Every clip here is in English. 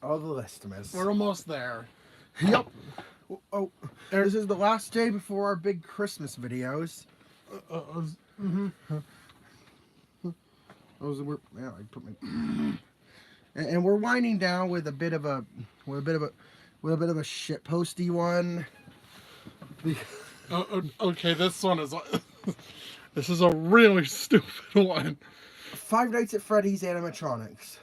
Oh, the Listmas. We're almost there. Yep. Oh, this is the last day before our big Christmas videos. Yeah, I put my and we're winding down with a bit of a shit posty one. Okay, this one is this is a really stupid one. Five Nights at Freddy's animatronics.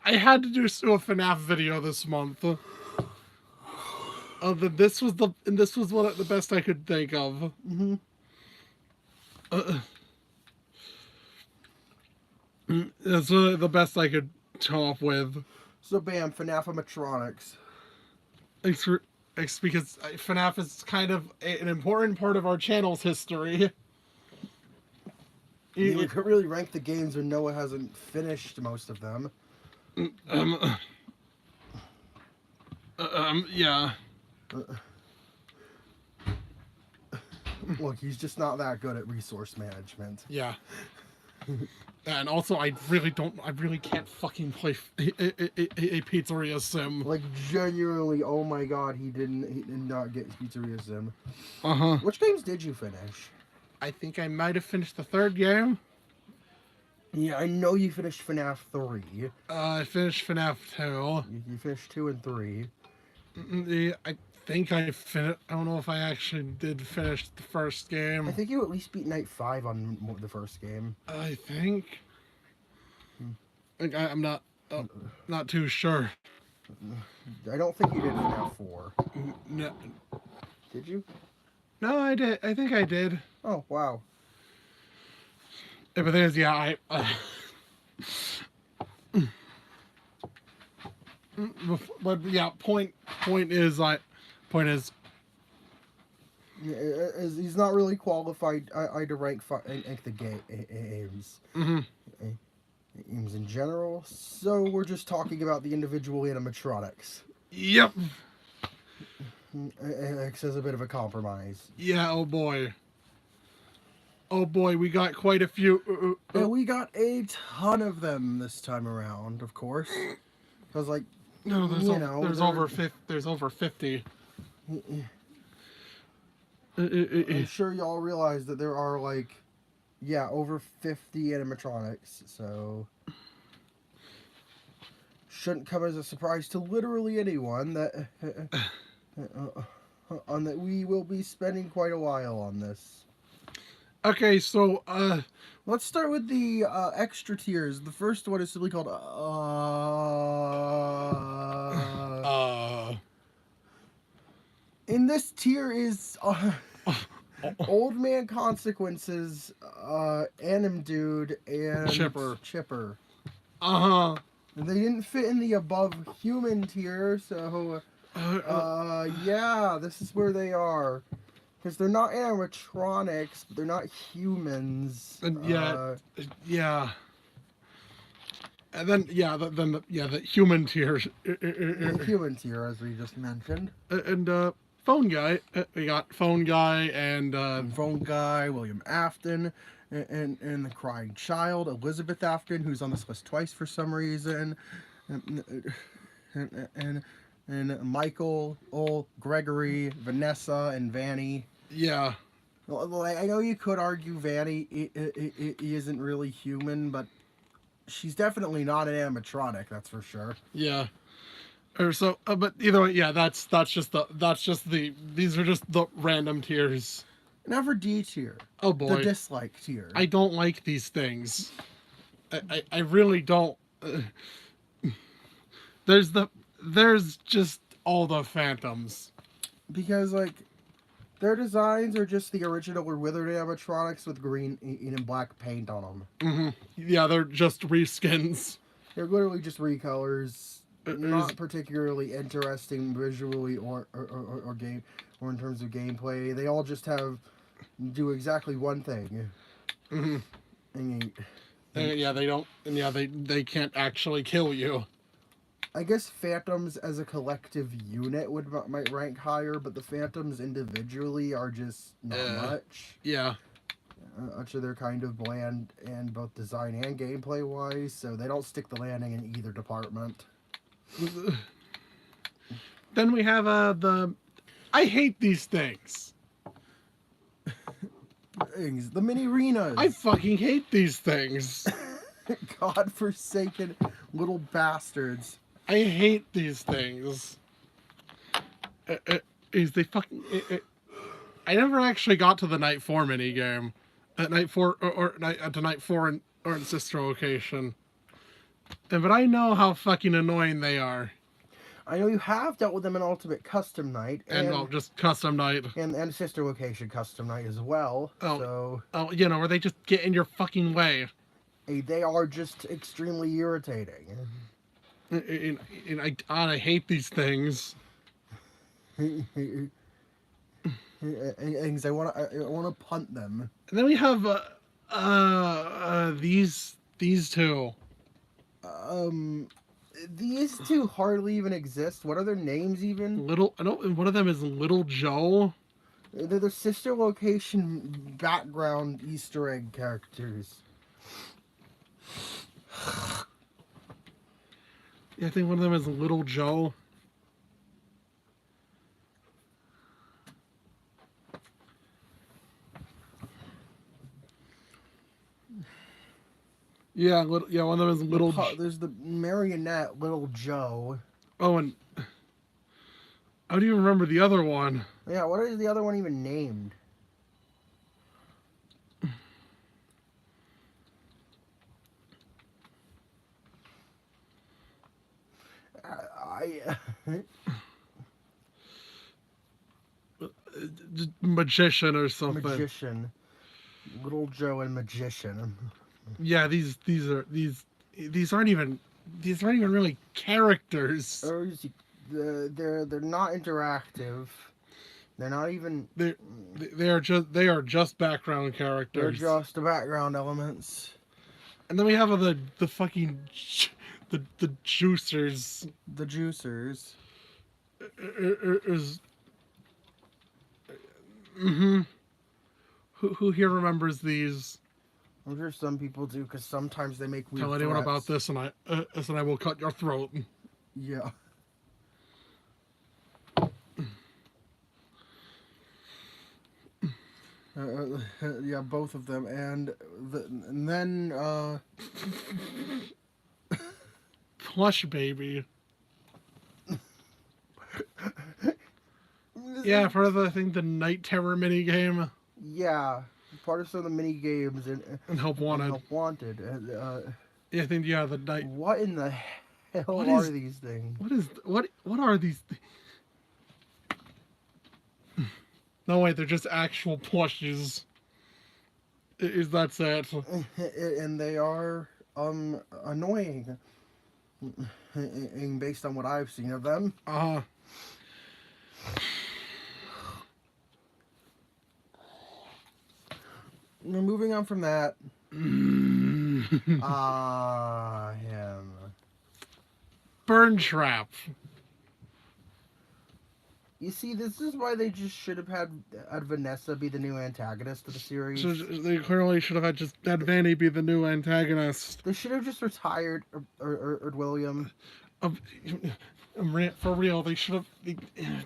I had to do a FNaF video this month. This was the best I could think of. That's the best I could come up with. So bam, FNaF animatronics. It's because FNaF is kind of an important part of our channel's history. You could really rank the games when Noah hasn't finished most of them. Yeah. Look, he's just not that good at resource management. Yeah. And also, I really can't fucking play a pizzeria sim. Like, genuinely, oh my god, he did not get Pizzeria Sim. Which games did you finish? I think I might have finished the third game. Yeah, I know you finished FNAF 3. I finished FNAF 2. You finished 2 and 3. I think I finished. I don't know if I actually did finish the first game. I think you at least beat Night 5 on the first game. I think. I'm not too sure. I don't think you did FNAF 4. No. Did you? No, I did. I think I did. Oh, wow. But there's, yeah, but yeah, point is he's not really qualified to rank the games. Games in general. So we're just talking about the individual animatronics. Yep. X is a bit of a compromise. Yeah. Oh boy. Oh boy, we got quite a few. And we got a ton of them this time around, of course. Because, like, no, there's over 50. I'm sure y'all realize that there are, like, yeah, over 50 animatronics. So shouldn't come as a surprise to literally anyone that that we will be spending quite a while on this. Okay, so let's start with the extra tiers. The first one is simply called In this tier is Old Man Consequences, Anim Dude, and Chipper. And they didn't fit in the above human tier, so yeah, this is where they are. Because they're not animatronics, but they're not humans. Yeah. And then, the human tier. The human tier, as we just mentioned. And Phone Guy. We got Phone Guy and Phone Guy, William Afton, and the Crying Child, Elizabeth Afton, who's on this list twice for some reason. And Michael, Gregory, Vanessa, and Vanny. Yeah. Well, I know you could argue Vanny isn't really human, but she's definitely not an animatronic. That's for sure. Yeah. Or so, but either way, yeah. These are just the random tiers. Now for D tier. Oh boy. The dislike tier. I don't like these things. I really don't. There's just all the phantoms. Because, like, their designs are just the original or withered animatronics with green and black paint on them. Yeah, they're just reskins. They're literally just recolors. Not particularly interesting visually or game or in terms of gameplay. They all just do exactly one thing. They can't actually kill you. I guess Phantoms as a collective unit might rank higher, but the Phantoms individually are just not much. Yeah. Actually, they're kind of bland in both design and gameplay wise, so they don't stick the landing in either department. Then we have the. I hate these things. The mini arenas. I fucking hate these things. God-forsaken little bastards. I hate these things. Is they fucking. I never actually got to the night 4 mini game. At night 4 or to night 4 or in sister location. But I know how fucking annoying they are. I know you have dealt with them in Ultimate Custom Night. And well, just Custom Night. And Sister Location Custom Night as well. Oh, you know, where they just get in your fucking way. They are just extremely irritating. And I hate these things. And I want to punt them. And then we have these two. These two hardly even exist. What are their names even? One of them is Little Joe. They're the sister location background Easter egg characters. Yeah, I think one of them is Little Joe. Yeah, one of them is Little Joe. There's the marionette Little Joe. Oh, and I don't even remember the other one. Yeah, what is the other one even named? Magician or something. Magician. Little Joe and Magician. Yeah, these aren't even really characters. They're not interactive. They're not even. They are just background characters. They're just the background elements. And then we have the fucking the juicers. The juicers. Who here remembers these? I'm sure some people do, because sometimes they make weird Tell anyone threats. about this, and I will cut your throat. Yeah. Yeah, both of them, and then Plush Baby. Yeah, part of the Night Terror mini game. Yeah, part of some of the mini games and Help Wanted. Help Wanted. Yeah, I think the night. What in the hell are these things? What are these? No wait, they're just actual plushes. Is that sad? And they are annoying. Based on what I've seen of them. Moving on from that. Him. Burn Trap. You see, this is why they just should have had Vanessa be the new antagonist of the series. So they clearly should have had Vanny be the new antagonist. They should have just retired William. For real, they should have.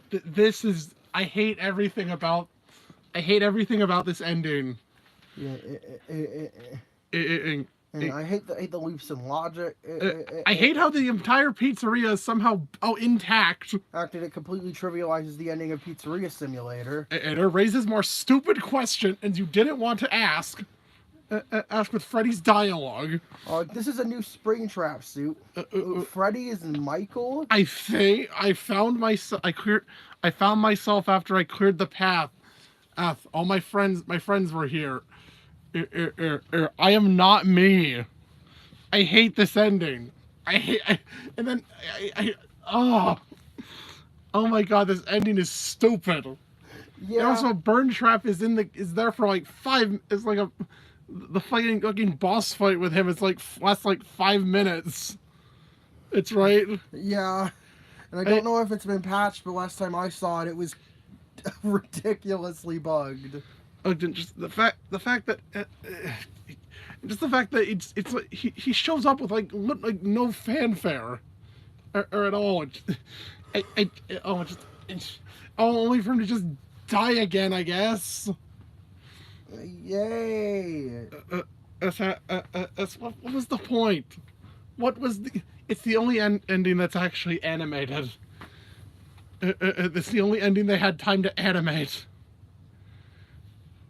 This is. I hate everything about this ending. Yeah. I hate the leaps in logic. I hate how the entire pizzeria is somehow intact. After it completely trivializes the ending of Pizzeria Simulator. And it raises more stupid questions you didn't want to ask. Ask with Freddy's dialogue. This is a new Springtrap suit. Freddy is Michael. I found myself after I cleared the path. All my friends were here. I am not me. I hate this ending. Oh my god, this ending is stupid. Yeah. And also, Burn Trap is there for like 5. It's like the fucking boss fight with him. It's lasts like 5 minutes. It's right. Yeah, and I don't know if it's been patched, but last time I saw it, it was ridiculously bugged. Just the fact that it's like he shows up with like no fanfare. or at all. Only for him to just die again, I guess. Yay! What was the point? What was the? It's the only ending that's actually animated. It's the only ending they had time to animate.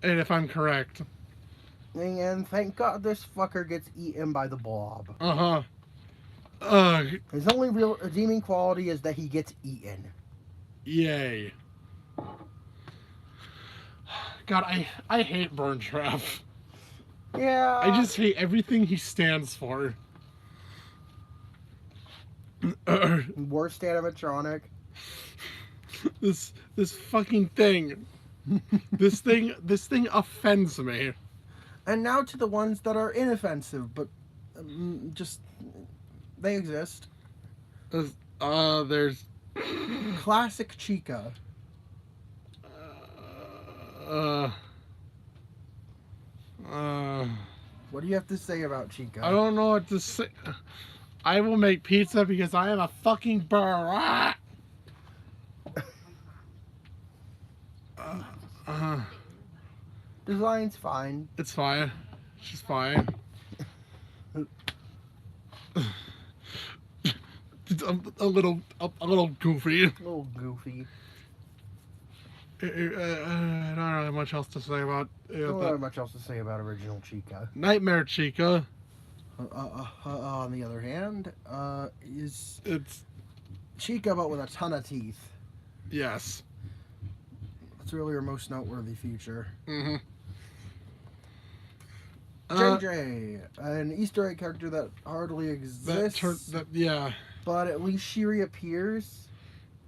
And if I'm correct. And thank God this fucker gets eaten by the blob. His only real redeeming quality is that he gets eaten. Yay. God, I hate Burn Trap. Yeah. I just hate everything he stands for. Worst animatronic. This fucking thing. This thing offends me. And now to the ones that are inoffensive, but just they exist. There's classic Chica. What do you have to say about Chica? I don't know what to say. I will make pizza because I am a fucking burr. Design's fine. It's fine. She's fine. a little goofy. A little goofy. I don't have much else to say about. Don't have much else to say about original Chica. Nightmare Chica. On the other hand, it's Chica but with a ton of teeth. Yes. That's really her most noteworthy feature. Mm-hmm. JJ, an Easter egg character that hardly exists. Yeah. But at least she reappears.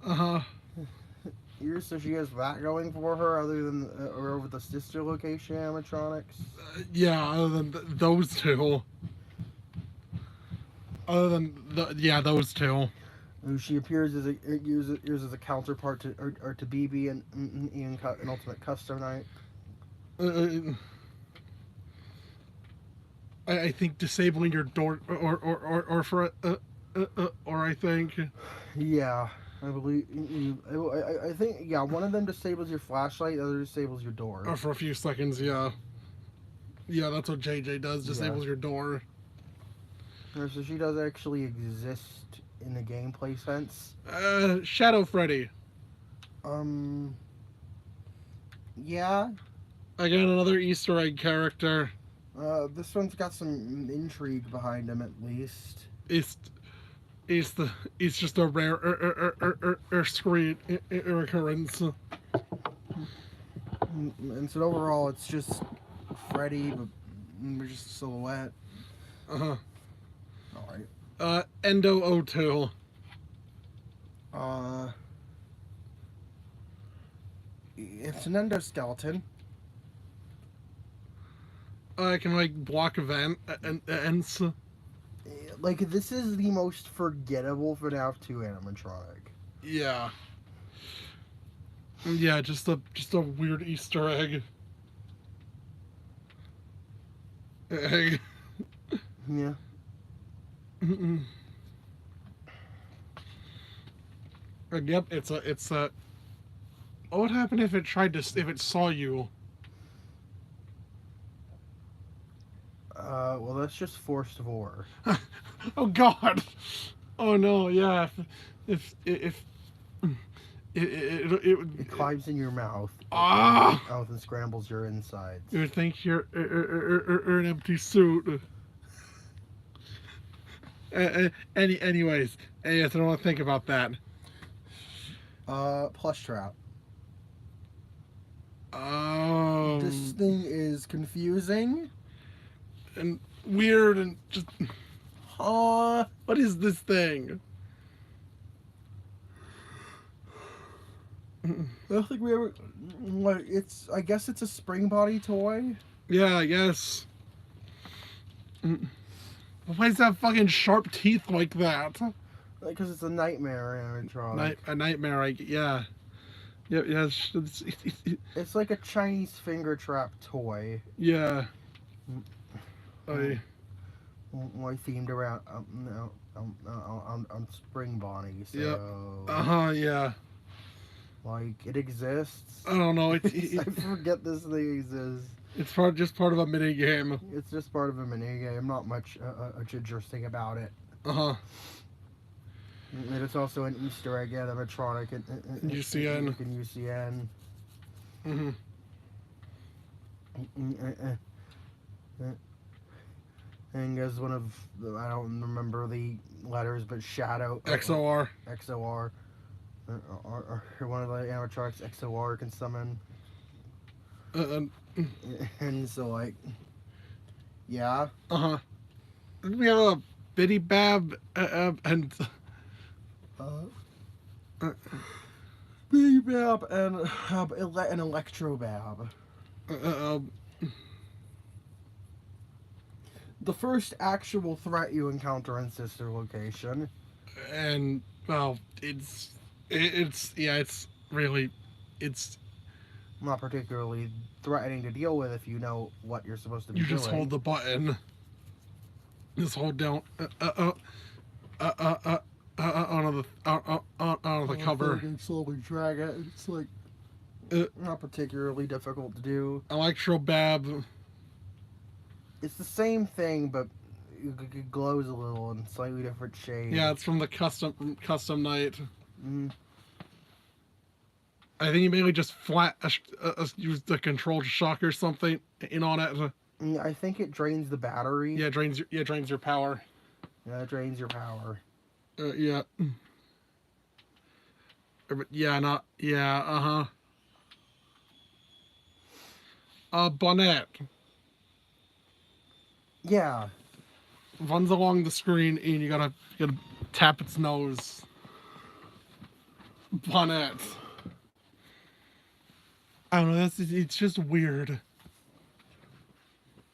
Uh-huh. So she has that going for her, other than over the sister location animatronics. Yeah, other than those two. Other than those two. She appears as a counterpart to BB and Ian an Ultimate Custom Night. I think disabling your door or I think. Yeah. I believe. I think, yeah, one of them disables your flashlight, the other disables your door. Or for a few seconds, yeah. Yeah, that's what JJ does, disables your door. So she does actually exist in the gameplay sense. Shadow Freddy. Yeah. Again, another Easter egg character. This one's got some intrigue behind him, at least. It's just a rare screen occurrence. And so overall, it's just Freddy, but we're just a silhouette. Uh-huh. Alright. Endo 02. It's an endoskeleton. I can, like, block ends. Like, this is the most forgettable FNaF 2 animatronic. Yeah. Yeah, just a weird Easter egg. Yeah. And yep, it's a. What would happen if it saw you? Well, that's just forced vor. Oh God! Oh no! Yeah, if it climbs in your mouth. Mouth and scrambles your insides. You would think you're an empty suit. Anyways, I don't want to think about that. Plush trap. Oh. This thing is confusing and weird and just. What is this thing? I don't think we ever. Like, I guess it's a spring body toy. Yeah, I guess. Why is that fucking sharp teeth like that? Because it's a nightmare animatronic. A nightmare, yeah. Yeah, it's like a Chinese finger trap toy. Yeah. Themed around on Spring Bonnie. So Yep. Yeah. like it exists. I don't know. I forget this thing exists. It's just part of a mini game. It's just part of a mini game. Not much interesting about it. Uh-huh. And it's also an Easter egg animatronic in UCN. In UCN. Mm-hmm. And as one of I don't remember the letters, but Shadow XOR. XOR. Or one of the animatronics XOR can summon. And so like, yeah. Uh-huh. We have a Bitty Bab and Bitty Bab and an Electro Bab. The first actual threat you encounter in Sister Location. And well, it's really not particularly threatening to deal with if you know what you're supposed to be doing. You just hold the button. Just hold down onto the cover. You can slowly drag it. It's like not particularly difficult to do. Electro Bab. It's the same thing, but it glows a little in slightly different shades. Yeah, it's from the custom night. I think you mainly just use the control shock or something in on it. I think it drains the battery. Yeah, drains your power. Yeah, it drains your power. Yeah. Bonnet. Yeah. Runs along the screen and you gotta tap its nose. Bonnet. I don't know, it's just weird.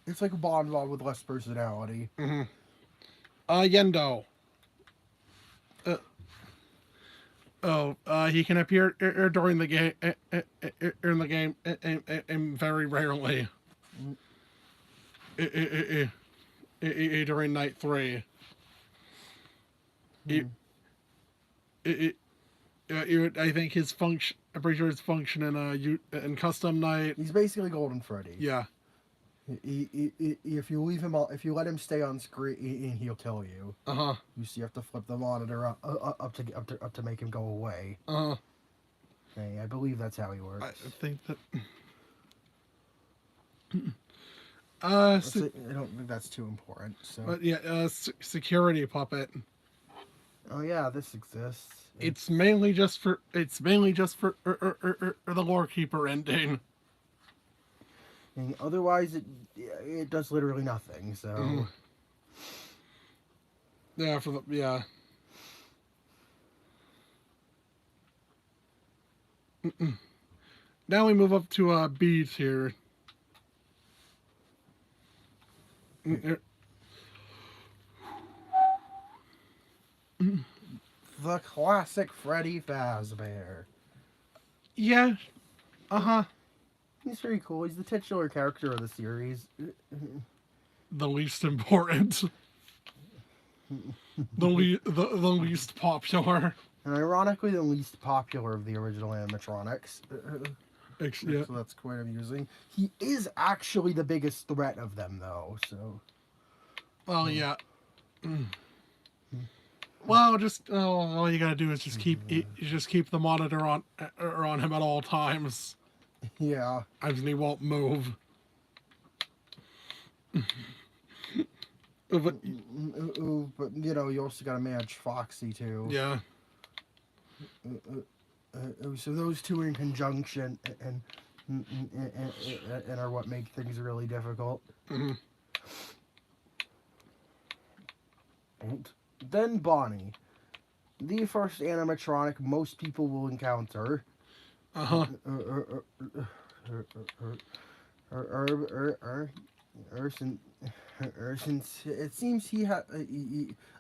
It's like a Bonbon with less personality. Mm-hmm. Yendo. He can appear during the game, and very rarely. During night 3. I think his function. I'm pretty sure his function in custom night. He's basically Golden Freddy. Yeah. If you leave him, if you let him stay on screen, he'll kill you. You have to flip the monitor up to make him go away. Okay, I believe that's how he works. I think that. I don't think that's too important. So. But yeah, security puppet. Oh yeah, this exists. It's mainly just for the lore keeper ending. And otherwise, it does literally nothing. So. Yeah. Now we move up to beads here. The classic Freddy Fazbear. Yeah. He's pretty cool. He's the titular character of the series. The least important. the least popular. And ironically, the least popular of the original animatronics. Yeah. So that's quite amusing. He is actually the biggest threat of them, though. So. Well, yeah. Well, just all you gotta do is just keep the monitor on him at all times. Yeah. And he won't move. But you know, you also gotta manage Foxy too. Yeah. So those two in conjunction and are what make things really difficult. Then Bonnie, the first animatronic most people will encounter. Since it seems he had,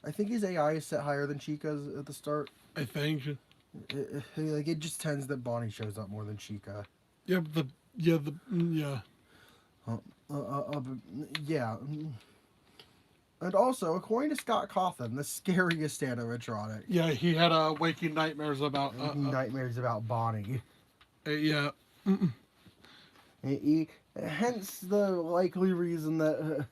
I think his AI is set higher than Chica's at the start. I think. It just tends that Bonnie shows up more than Chica. Yeah. Yeah. And also, according to Scott Cawthon, the scariest animatronic. Yeah, he had waking nightmares about nightmares about Bonnie. Yeah. Hence the likely reason that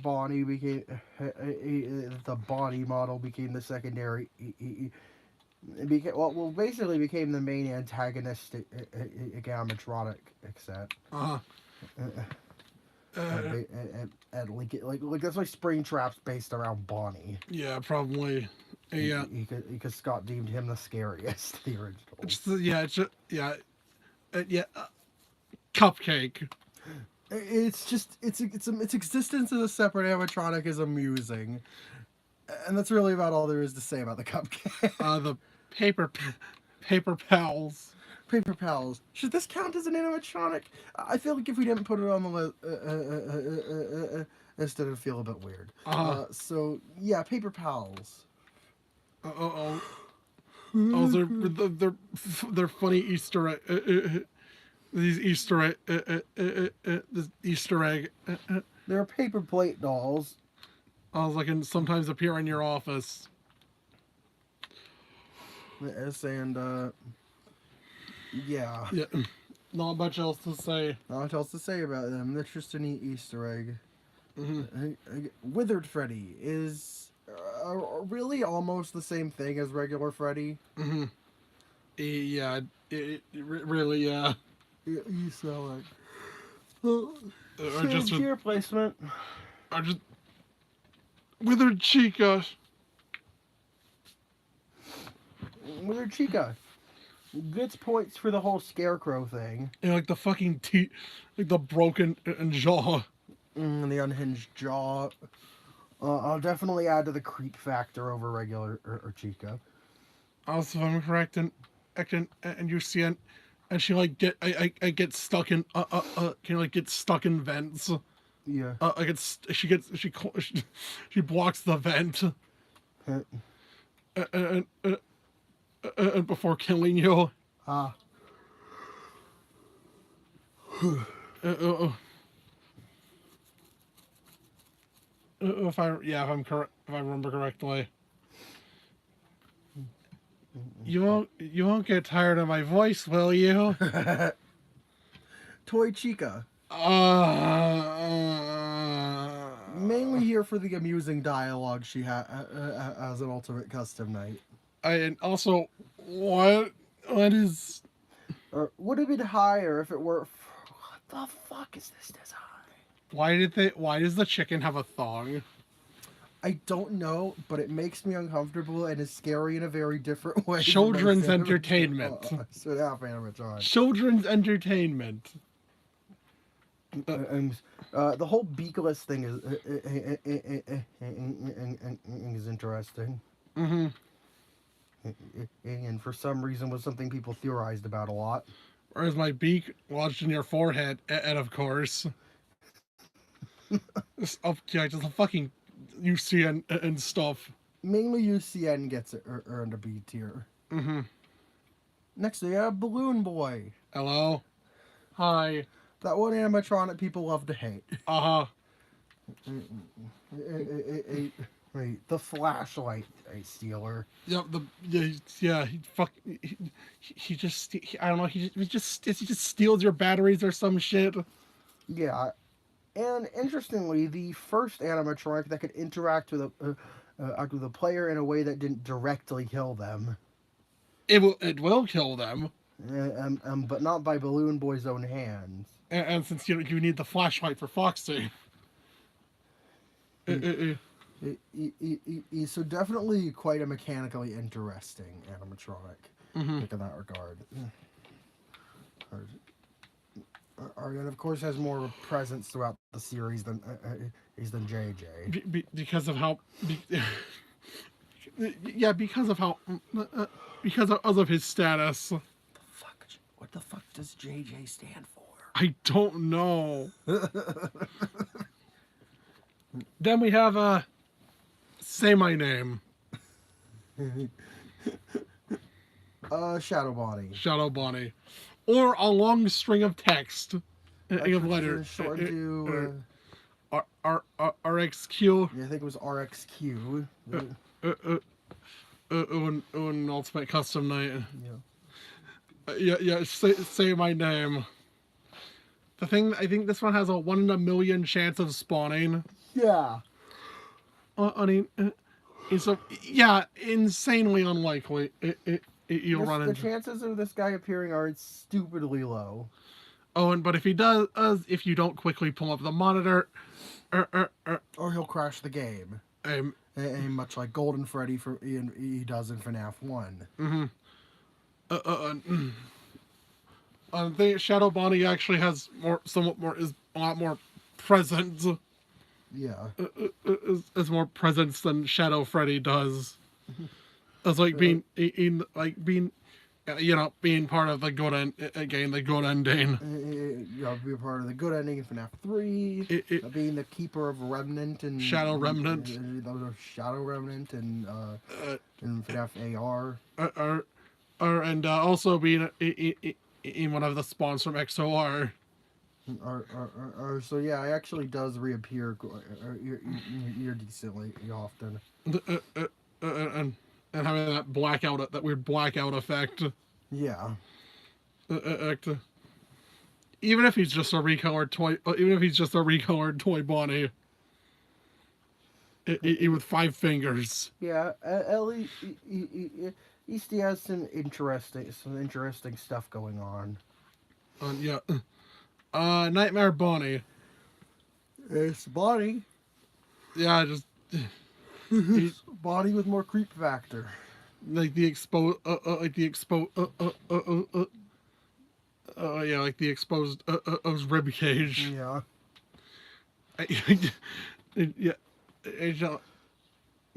Bonnie became the Bonnie model became the secondary. Basically became the main antagonistic animatronic set. And like that's why Springtrap's based around Bonnie. Yeah, probably. Yeah. Because Scott deemed him the scariest, the original. Cupcake. It's just its existence as a separate animatronic is amusing, and that's really about all there is to say about the cupcake. The paper pals. Paper pals. Should this count as an animatronic? I feel like if we didn't put it on the list, this didn't feel a bit weird. So yeah, paper pals. They're funny Easter egg. These Easter egg. They're paper plate dolls. I was like, and sometimes appear in your office. Yes, and yeah. Not much else to say. Not much else to say about them. They're just a neat Easter egg. Withered Freddy is really almost the same thing as regular Freddy. Yeah, really, yeah. You smell like just cheer placement. Or just Withered Chica. Withered Chica gets points for the whole scarecrow thing. And like the fucking teeth, like the broken jaw. The unhinged jaw. I'll definitely add to the creep factor over regular or Chica. Also, if I'm correct, and you see it, and she like I get stuck in can like get stuck in vents. Yeah. She blocks the vent. And before killing you. If I remember correctly. You won't get tired of my voice, will you? Toy Chica. Mainly here for the amusing dialogue she had as an Ultimate Custom Night. And also, what is? Would have been higher if it were. What the fuck is this design? Why does the chicken have a thong? I don't know, but it makes me uncomfortable and is scary in a very different way. Children's entertainment. Children's entertainment. The whole beakless thing is interesting. And for some reason was something people theorized about a lot. Whereas my beak lodged in your forehead, and of course. Just a fucking UCN and stuff. Mainly UCN gets earned a B tier. Next we have Balloon Boy. Hello. Hi. That one animatronic people love to hate. The flashlight stealer. Yep. He just I don't know. He just steals your batteries or some shit. Yeah. And interestingly, the first animatronic that could interact with a player in a way that didn't directly kill them. It will kill them. But not by Balloon Boy's own hands. And since you need the flashlight for Foxy. So definitely quite a mechanically interesting animatronic. In that regard. And of course has more of a presence throughout the series than JJ. Because of how, because of his status. What the fuck does JJ stand for? I don't know. Then we have say my name. Shadow Bonnie. Shadow Bonnie. Or a long string of text. Of letters. RXQ. Yeah, I think it was RXQ. An Ultimate Custom Night. Yeah. Yeah. Say my name. The thing, I think this one has a 1 in a million chance of spawning. Yeah. I mean, it's insanely unlikely. You'll run into. The chances of this guy appearing are stupidly low. Oh, but if he does, if you don't quickly pull up the monitor, or he'll crash the game. And much like Golden Freddy he does in FNaF 1. I think Shadow Bonnie actually has a lot more presence. Yeah. Is more presence than Shadow Freddy does. It's like being part of the good end, again, the good ending. Be a part of the good ending in FNaF 3. Being the keeper of Remnant and Shadow Remnant. Shadow Remnant and FNaF AR. And also being in one of the spawns from XOR. So yeah, it actually does reappear you're decently often. And having that weird blackout effect. Yeah. Even if he's just a recolored toy Bonnie. With 5 fingers. Yeah, at least he has some interesting stuff going on. Yeah. Nightmare Bonnie. It's Bonnie. Yeah, just Bonnie with more creep factor. Like the exposed rib cage. Yeah. Yeah.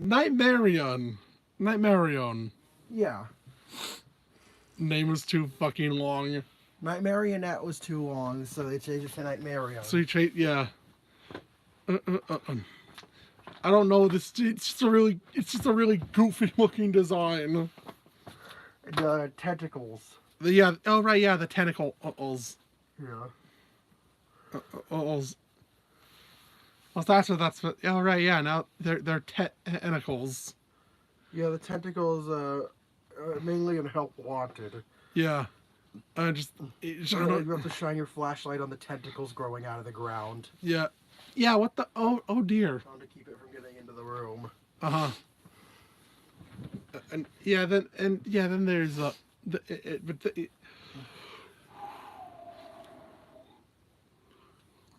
Nightmarion. Yeah. Name was too fucking long. Nightmarionette was too long, so they changed it to Nightmarion. So you change, yeah. I don't know. It's just a really goofy looking design. The tentacles. The tentacles. Yeah. Well, that's what. Oh right, yeah. Now they're tentacles. Yeah, the tentacles. Mainly in Help Wanted. Yeah. You have to shine your flashlight on the tentacles growing out of the ground. Yeah. Yeah. What the? Oh dear. Trying to keep it from getting into the room. And then there's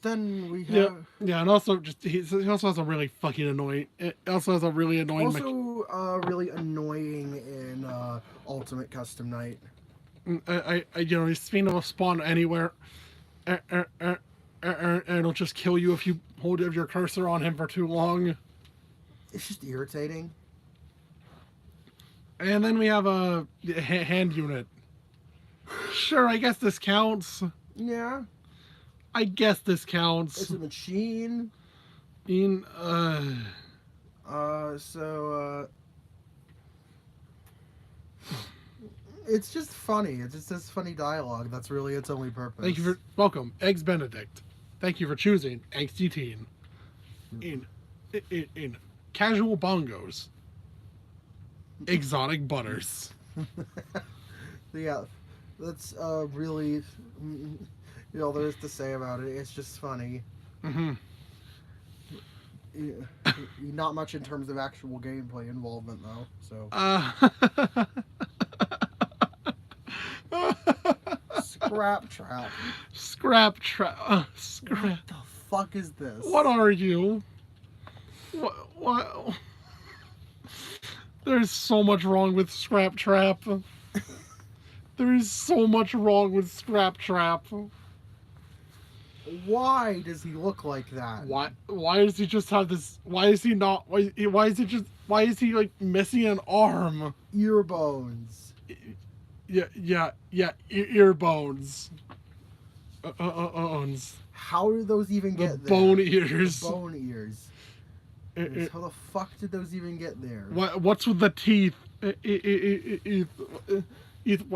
then we have and also he also has a really fucking annoying. It also has a really annoying. Really annoying in Ultimate Custom Night. He's being able to spawn anywhere, and it'll just kill you if you hold your cursor on him for too long. It's just irritating. And then we have a hand unit. Sure, I guess this counts. Yeah. I guess this counts. It's a machine. It's just funny. It's just this funny dialogue. That's really its only purpose. Thank you for welcome, Eggs Benedict. Thank you for choosing Angsty Teen. In casual bongos, exotic butters. Yeah, that's really there is to say about it. It's just funny. Not much in terms of actual gameplay involvement, though. So. Scrap trap. Scrap trap. What the fuck is this? What are you? What? There's so much wrong with Scrap Trap. There is so much wrong with Scrap Trap. Why does he look like that? Why does he just have this? Why is he not? Why is he like missing an arm? Ear bones. Yeah. Ear bones. How did those even get there? Bone ears. The bone ears. How the fuck did those even get there? What's with the teeth?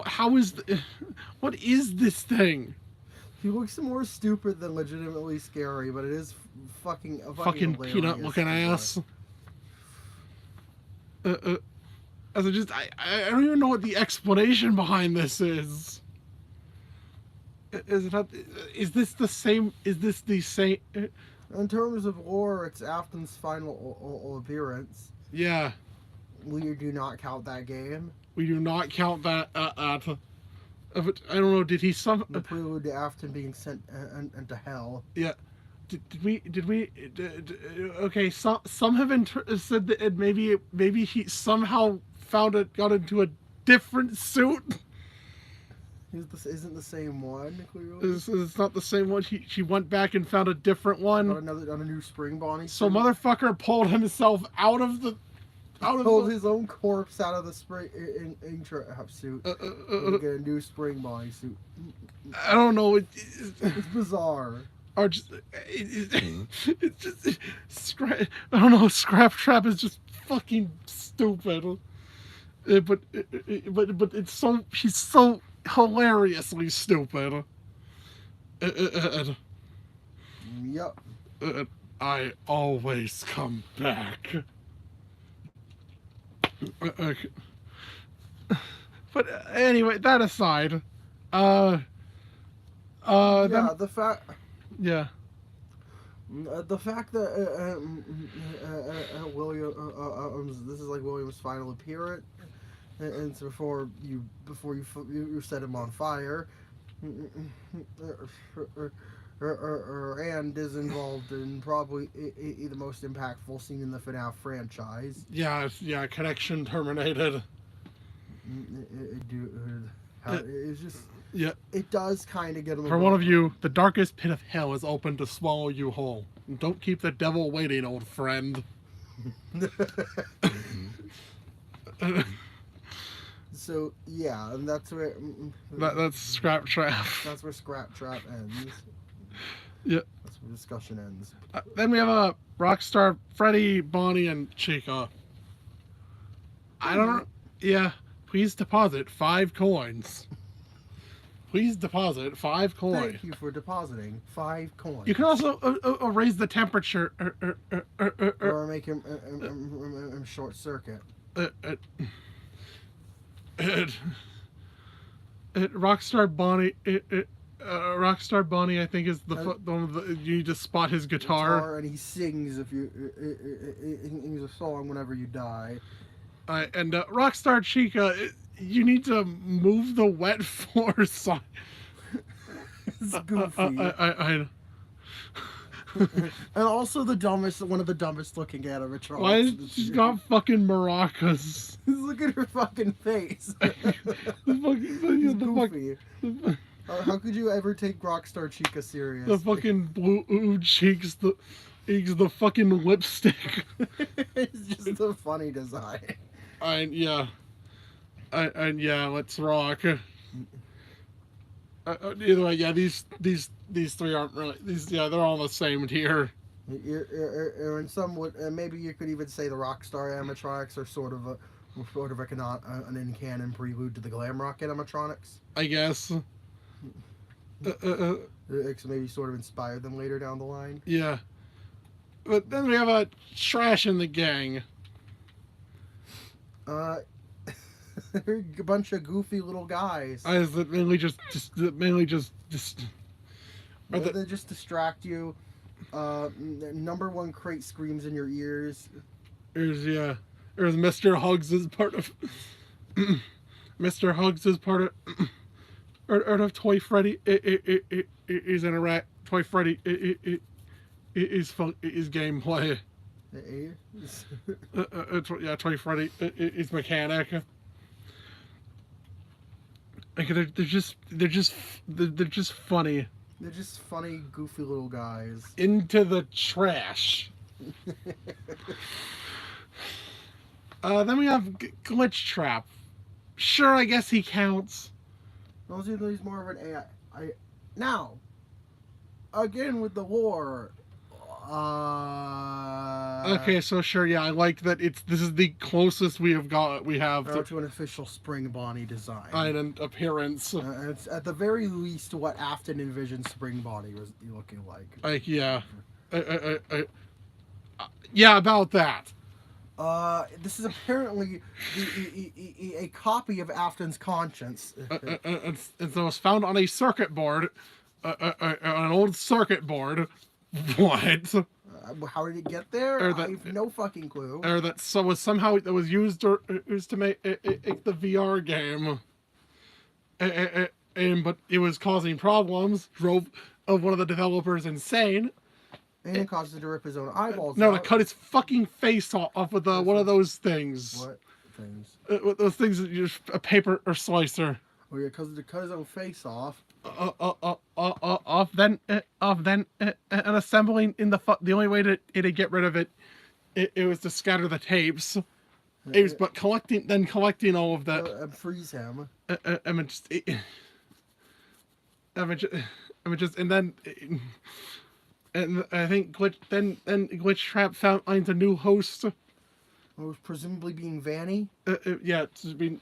How is? What is this thing? He looks more stupid than legitimately scary, but it is fucking peanut looking ass. As I don't even know what the explanation behind this is. Is it not? Is this the same? Is this the same? In terms of lore, it's Afton's final appearance. Yeah. We do not count that game. We do not count that. I don't know. Did he the prelude to Afton being sent into hell? Yeah. Did we? Okay. Some have said that maybe he somehow got into a different suit. Isn't the same one, clearly? It's not the same one. She went back and found a different one. On a new spring Bonnie suit. So motherfucker pulled himself pulled his own corpse out of the spring suit. To get a new spring Bonnie suit. I don't know. It's bizarre. Or just it's just I don't know. Scrap Trap is just fucking stupid. But it's so he's so hilariously stupid. Yep. I always come back. But anyway, that aside, the fact that William, this is like William's final appearance, and it's before you set him on fire, and is involved in probably the most impactful scene in the FNaF franchise. Yeah, connection terminated. It's just. Yeah. It does kind of get him. For one of you, the darkest pit of hell is open to swallow you whole. Don't keep the devil waiting, old friend. So yeah, and that's where that's Scrap Trap. That's where Scrap Trap ends. Yeah. That's where the discussion ends. Then we have a Rockstar, Freddy, Bonnie, and Chica. I don't know. Yeah. Please deposit 5 coins. Please deposit 5 coins. Thank you for depositing 5 coins. You can also raise the temperature. Or make him short circuit. Rockstar Bonnie. Rockstar Bonnie, I think, is the one of the. You need to spot his guitar. And he sings if you. He's a song whenever you die. And Rockstar Chica, you need to move the wet floor side. It's goofy. And also one of the dumbest looking animatronics. Why she's got fucking maracas? Look at her fucking face. It's goofy. How could you ever take Rockstar Chica serious? The fucking blue cheeks, the fucking lipstick. It's just a funny design. Yeah, let's rock. Either way, yeah, these 3 aren't really they're all the same tier. And maybe you could even say the Rockstar animatronics are sort of an in-canon prelude to the Glamrock animatronics. I guess. Maybe sort of inspired them later down the line. Yeah. But then we have a Trash in the Gang. They're a bunch of goofy little guys. They just they just distract you. Number 1 crate screams in your ears. There's Mr. Hugs is part of Mr. Hugs is part of Toy Freddy. Is in a rat. Toy Freddy is gameplay. Toy Freddy is mechanic. Like they're just funny. They're just funny, goofy little guys. Into the trash. Then we have Glitch Trap. Sure, I guess he counts. No, he's more of an AI. Now, again with the lore, Okay, so sure, yeah, I like that. This is the closest we have to an official Spring Bonnie design. An appearance. It's at the very least what Afton envisioned Spring Bonnie was looking like. Yeah, yeah, about that. This is apparently a copy of Afton's Conscience. It was found on a circuit board, an old circuit board. What? How did it get there? I have no fucking clue. Or that that was used to make the VR game. But it was causing problems. Drove one of the developers insane. And it caused him to rip his own eyeballs out. No, to cut his fucking face off with one of those things. What things? Those things that use a paper or slicer. Oh yeah, because to cut his own face off. Then and assembling in the only way to get rid of it was to scatter the tapes. But collecting all of that And freeze him. And I think Glitch Trap finds a new host. Was presumably being Vanny. But to be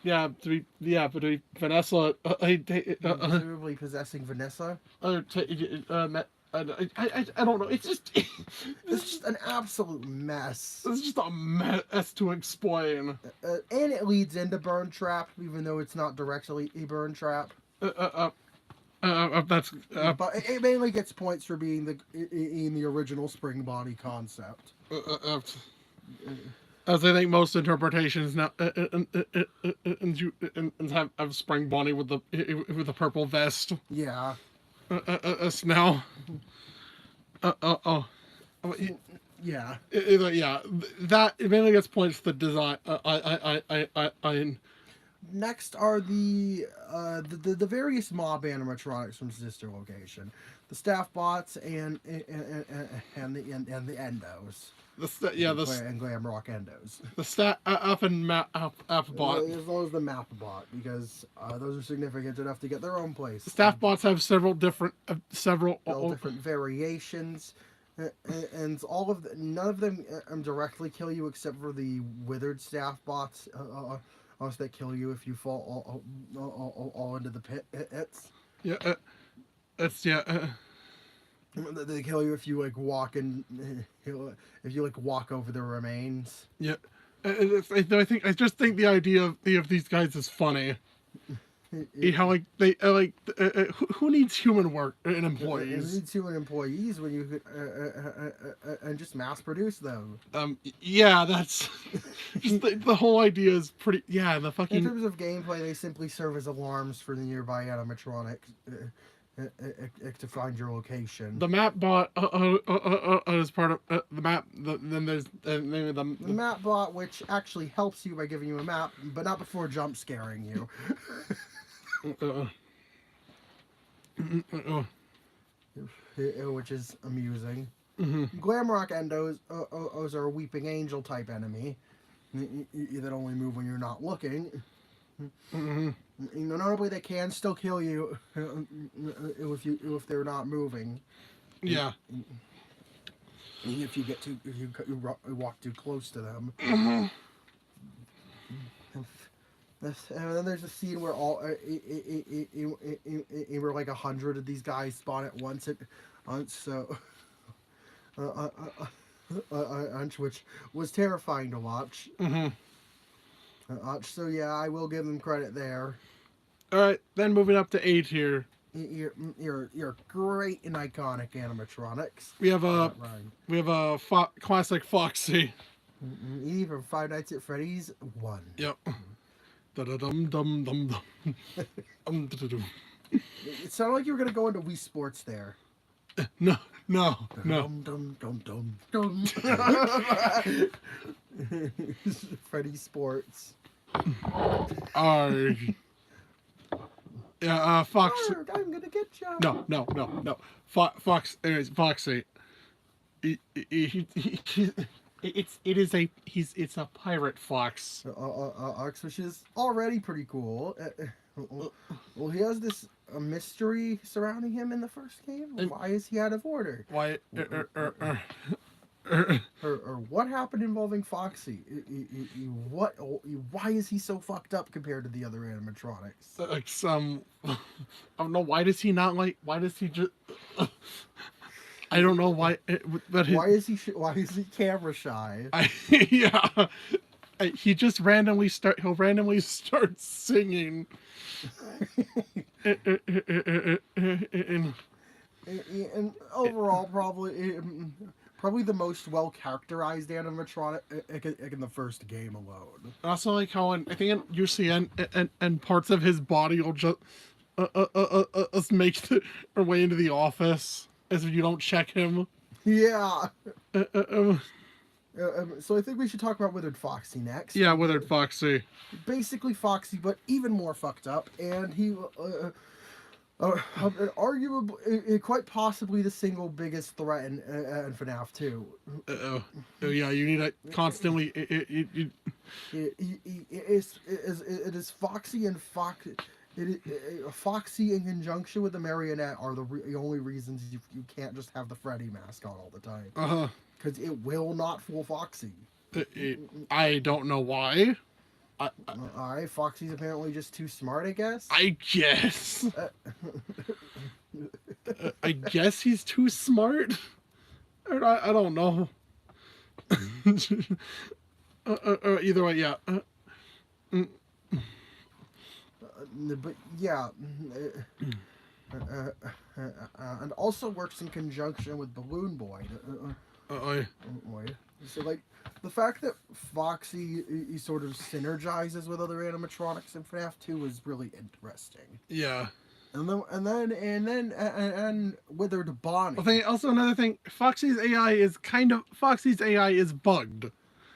Vanessa. Presumably possessing Vanessa. I don't know. It's just an absolute mess. It's just a mess to explain. And it leads into Burn Trap, even though it's not directly a Burn Trap. But it mainly gets points for being in the original Spring Bonnie concept. As I think most interpretations now have Spring Bonnie with the purple vest. Yeah. Now. Yeah. Yeah. That it mainly gets points for the design. Next are the various mob animatronics from Sister Location, the staff bots and the endos. And Glam Rock endos. The staff and map bot. As well as the map bot, because those are significant enough to get their own place. The staff bots have several different variations, and none of them directly kill you except for the withered staff bots. That kill you if you fall all into the pits. Yeah, They kill you if you walk walk over the remains. Yeah, I just think the idea of these guys is funny. How who needs human work and employees? Who needs human employees when you could and just mass produce them? Yeah, that's just the whole idea is pretty. Yeah, the fucking. In terms of gameplay, they simply serve as alarms for the nearby animatronic to find your location. The map bot is part of the map. Then there's the map bot, which actually helps you by giving you a map, but not before jump scaring you. Which is amusing. Glamrock endos are a weeping angel type enemy that only move when you're not looking. Notably, they can still kill you if they're not moving. Yeah. If you walk too close to them. And then there's a scene where where like 100 of these guys spawn at once, which was terrifying to watch. So yeah, I will give them credit there. All right, then moving up to 8 here. You're great and iconic animatronics. We have a classic Foxy. Edie from Five Nights at Freddy's 1. Yep. Dum. It sounded like you were gonna go into Wii Sports there. No. Dum. Freddy Sports. Yeah, Fox. Arg, I'm gonna get you. No. Fox. Anyways, Foxy. It's a pirate fox. Which is already pretty cool. Well, he has this mystery surrounding him in the first game. Why is he out of order? Why? Or what happened involving Foxy? Why is he so fucked up compared to the other animatronics? Like some, I don't know. Why does he not like? Why does he just? I don't know why. Why is he camera shy? Yeah. He just randomly he'll randomly start singing. And overall, probably the most well characterized animatronic in the first game alone. Also, like how I think you see and parts of his body will just make her way into the office as if you don't check him. Yeah. So I think we should talk about Withered Foxy next. Yeah, Withered Foxy. Basically Foxy, but even more fucked up, and he, arguably, quite possibly the single biggest threat in FNaF 2. Oh yeah, you need to constantly. It is Foxy and Fox. Foxy in conjunction with the Marionette are the only reasons you can't just have the Freddy mask on all the time. Because it will not fool Foxy. I don't know why. Alright, Foxy's apparently just too smart, I guess? I guess. I guess he's too smart. I don't know. Either way, yeah. But yeah. And also works in conjunction with Balloon Boy. So, like, the fact that Foxy he sort of synergizes with other animatronics in FNaF 2 is really interesting. Yeah. And Withered Bonnie. Also, another thing, Foxy's AI is bugged.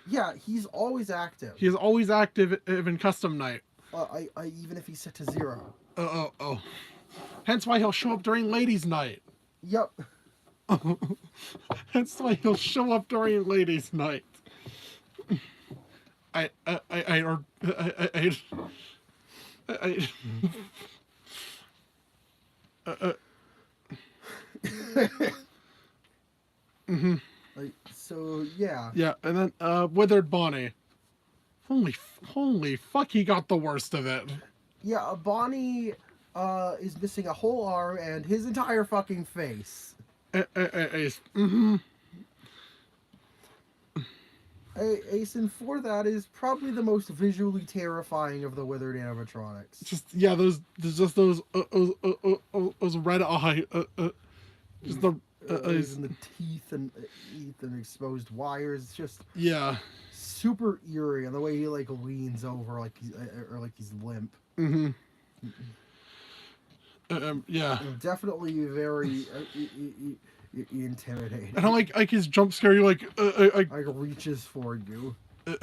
Yeah, he's always active. He is always active in custom night. Even if he's set to 0. Hence why he'll show up during ladies' night. Yep. Hence why he'll show up during ladies' night. So yeah. Yeah, and then Withered Bonnie. Holy fuck, he got the worst of it. Yeah, Bonnie is missing a whole arm and his entire fucking face. Ace, and for that is probably the most visually terrifying of the withered animatronics. Those red eye, just the and the teeth and exposed wires. It's just super eerie, and the way he like leans over like he's limp. Definitely very intimidating. I don't like his jump scare. You like reaches for you. That's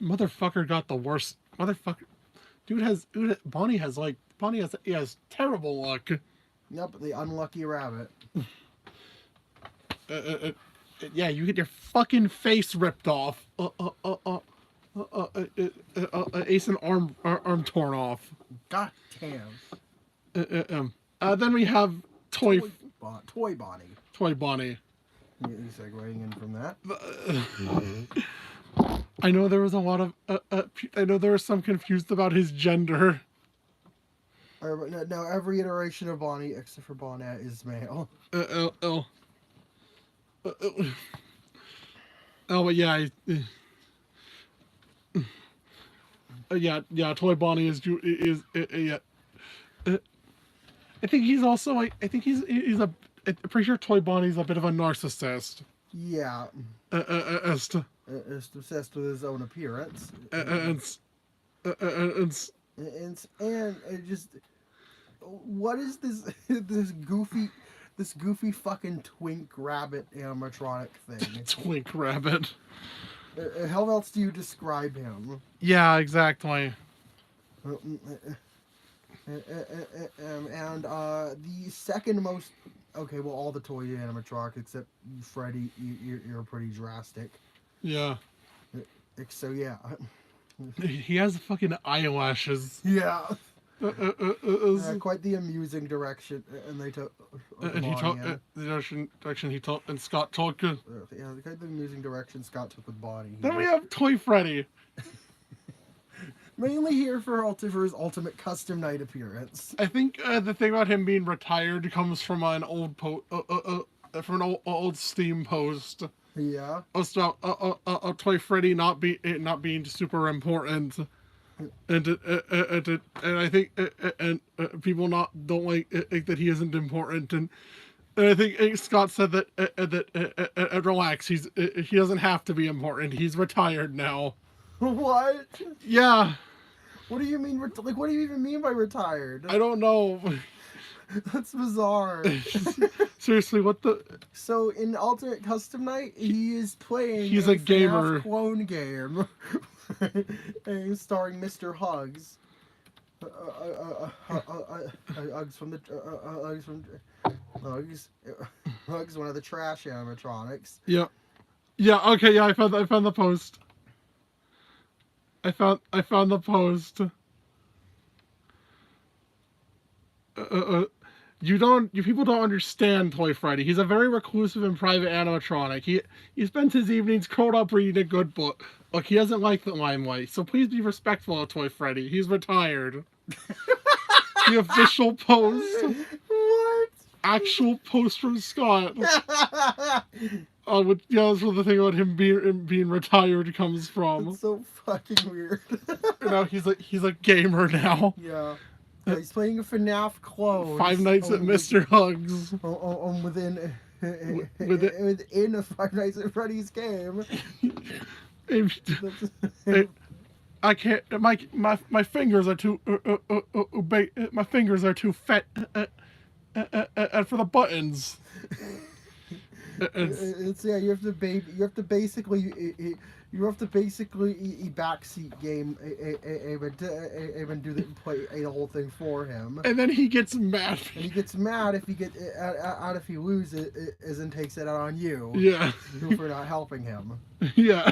motherfucker got the worst. Motherfucker, Bonnie has terrible luck. Yep, the unlucky rabbit. Yeah, you get your fucking face ripped off. Ace and arm torn off. God damn. Then we have Toy Bonnie. Toy Bonnie. He's segueing in from that. I know there was a lot of. I know there was some confused about his gender. Now every iteration of Bonnie, except for Bonnet, is male. But yeah. Toy Bonnie is. I think he's also like. I think he's a. I'm pretty sure Toy Bonnie's a bit of a narcissist. Yeah. Obsessed with his own appearance. And just what is this goofy fucking twink rabbit animatronic thing? Twink rabbit. How else do you describe him? Yeah, exactly. And the second most. Okay, well, all the toy animatronics except Freddy, you're pretty drastic. Yeah. So yeah. He has fucking eyelashes. Yeah. Quite the amusing direction, and they took. And he took the direction he took, and Scott took. Yeah, quite the amusing direction Scott took with Bonnie. Then we have Toy Freddy. Mainly here for his ultimate custom night appearance. I think the thing about him being retired comes from an old from an old Steam post. Yeah. It's about Toy Freddy not being super important, and I think people don't like that he isn't important, and I think Scott said that relax, he doesn't have to be important. He's retired now. What? Yeah. What do you mean? Like, what do you even mean by retired? I don't know. That's bizarre. Seriously, what the? So in Ultimate Custom Night, he is playing. He's a gamer. FNaF clone game, starring Mr. Hugs. Hugs, one of the trash animatronics. Yeah. Yeah. Okay. Yeah. I found the post. I found the post. You people don't understand Toy Freddy. He's a very reclusive and private animatronic. He spends his evenings curled up reading a good book. Look, he doesn't like the limelight, so please be respectful of Toy Freddy. He's retired. The official post. What? Actual post from Scott. That's where the thing about him being retired comes from. It's so fucking weird. He's a gamer now. Yeah. Yeah, he's playing a FNaF clone. Five Nights at Mr. Hugs. Within a Five Nights at Freddy's game. I can't. My fingers are too. My fingers are too fat. For the buttons. Yeah. You have to basically backseat game and do play the whole thing for him. And then he gets mad. And he gets mad if he loses and takes it out on you. Yeah. For not helping him. Yeah.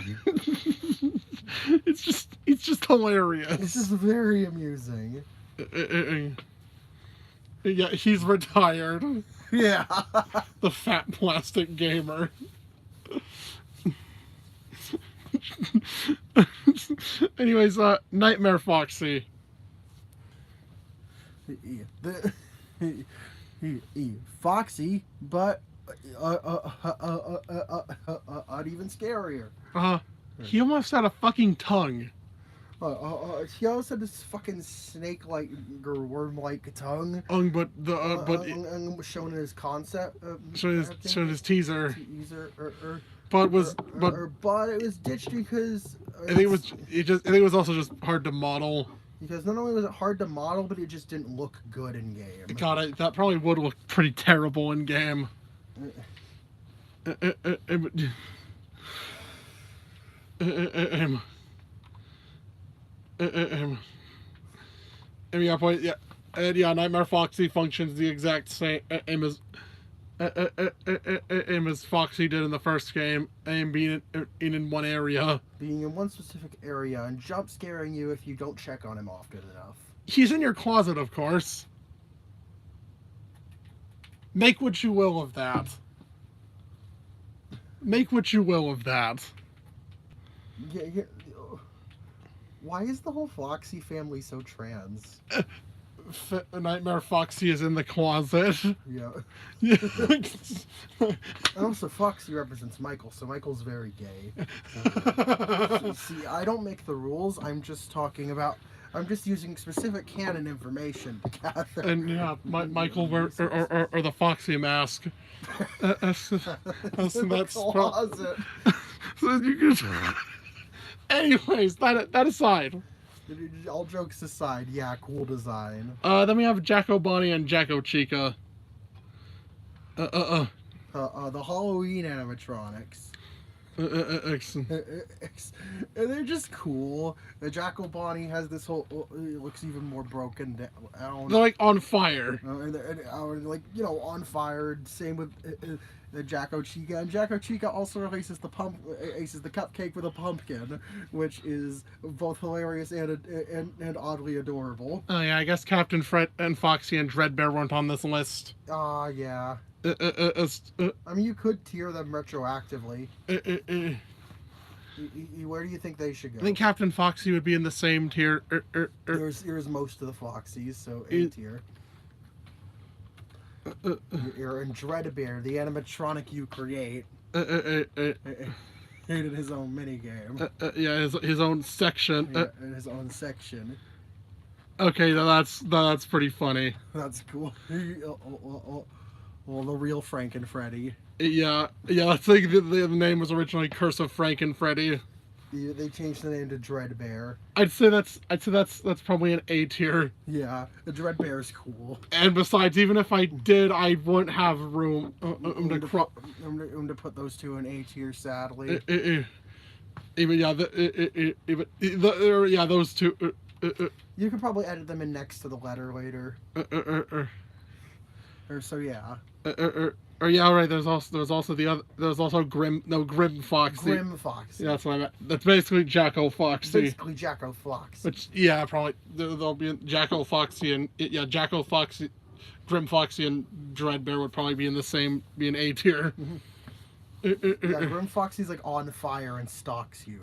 It's just hilarious. It's just very amusing. Yeah, he's retired. Yeah. The fat plastic gamer. Anyways, Nightmare Foxy. Foxy, but even scarier. He almost had a fucking tongue. He also had this fucking snake-like or worm-like tongue. But shown in his concept. Shown his teaser. But it was ditched because I think it was also just hard to model. Because not only was it hard to model, but it just didn't look good in game. God, that probably would look pretty terrible in game. Nightmare Foxy functions the exact same as Foxy did in the first game, and being in one area. Being in one specific area and jump scaring you if you don't check on him often enough. He's in your closet, of course. Make what you will of that. Make what you will of that. Yeah. Why is the whole Foxy family so trans? Nightmare Foxy is in the closet. Yeah. And also, Foxy represents Michael, so Michael's very gay. See, I don't make the rules. I'm just using specific canon information to gather. And yeah, Michael wears or the Foxy mask. That's closet. So you can. Anyways, that aside. All jokes aside, yeah, cool design. Then we have Jacko Bonnie and Jacko Chica. The Halloween animatronics. And they're just cool. The Jacko Bonnie has this whole. It looks even more broken down. They're like on fire. And like on fire. Same with the Jacko Chica, and Jacko Chica also releases the cupcake with a pumpkin, which is both hilarious and oddly adorable. Oh yeah, I guess Captain Fred and Foxy and Dreadbear weren't on this list. Yeah. I mean, you could tier them retroactively. Where do you think they should go? I think Captain Foxy would be in the same tier. Here's most of the Foxies, so A tier. You're in Dreadbear, the animatronic you create. Created his own minigame. Yeah, his own section. In his own section. Okay, that's pretty funny. That's cool. Well, the real Frank and Freddy. Yeah. I think the name was originally Curse of Frank and Freddy. Yeah, they changed the name to Dreadbear. I'd say that's probably an A tier. Yeah, the Dreadbear is cool. And besides, even if I did, I wouldn't have room to put those two in A tier. Sadly. Even those two. You could probably edit them in next to the letter later. Or so yeah. Or yeah, right. There's also Grim Foxy. Grim Foxy. Yeah, that's what I meant. That's basically Jacko Foxy. Basically Jacko Foxy. Which yeah, probably there'll be Jacko Foxy and Jacko Foxy, Grim Foxy and Dreadbear would probably be in an A tier. Yeah, Grim Foxy's like on fire and stalks you.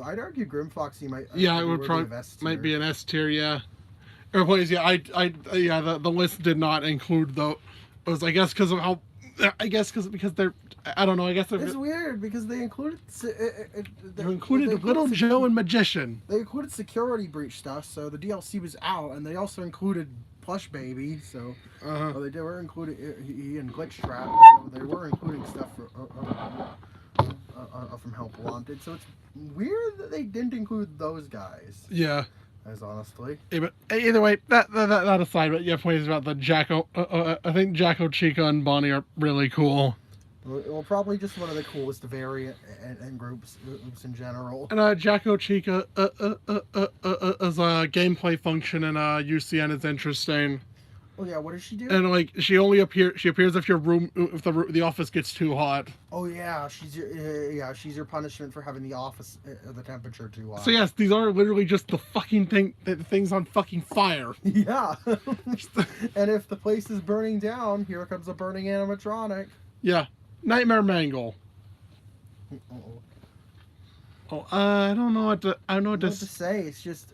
I'd argue Grim Foxy might. Yeah, it would probably might be an S tier. Yeah. Or please, yeah, the list did not include those. I guess because of how. I guess because they're. I don't know. I guess it's weird because they included. They included Little Joe and Magician. They included security breach stuff, so the DLC was out, and they also included Plush Baby. So they were including and Glitch Trap. So they were including stuff from Help Wanted. So it's weird that they didn't include those guys. Yeah. As honestly. Yeah, but either way, that aside, but yeah, please about the Jacko. I think Jacko, Chica, and Bonnie are really cool. Well, probably just one of the coolest variant and groups in general. And Jacko Chica as a gameplay function in UCN is interesting. Oh yeah, what does she do? And like she appears if the office gets too hot. Oh yeah, she's your punishment for having the temperature too hot. So yes, these are literally just the things on fucking fire. Yeah. And if the place is burning down, here comes a burning animatronic. Yeah. Nightmare Mangle. Uh-oh. Oh, I don't know what to say. It's just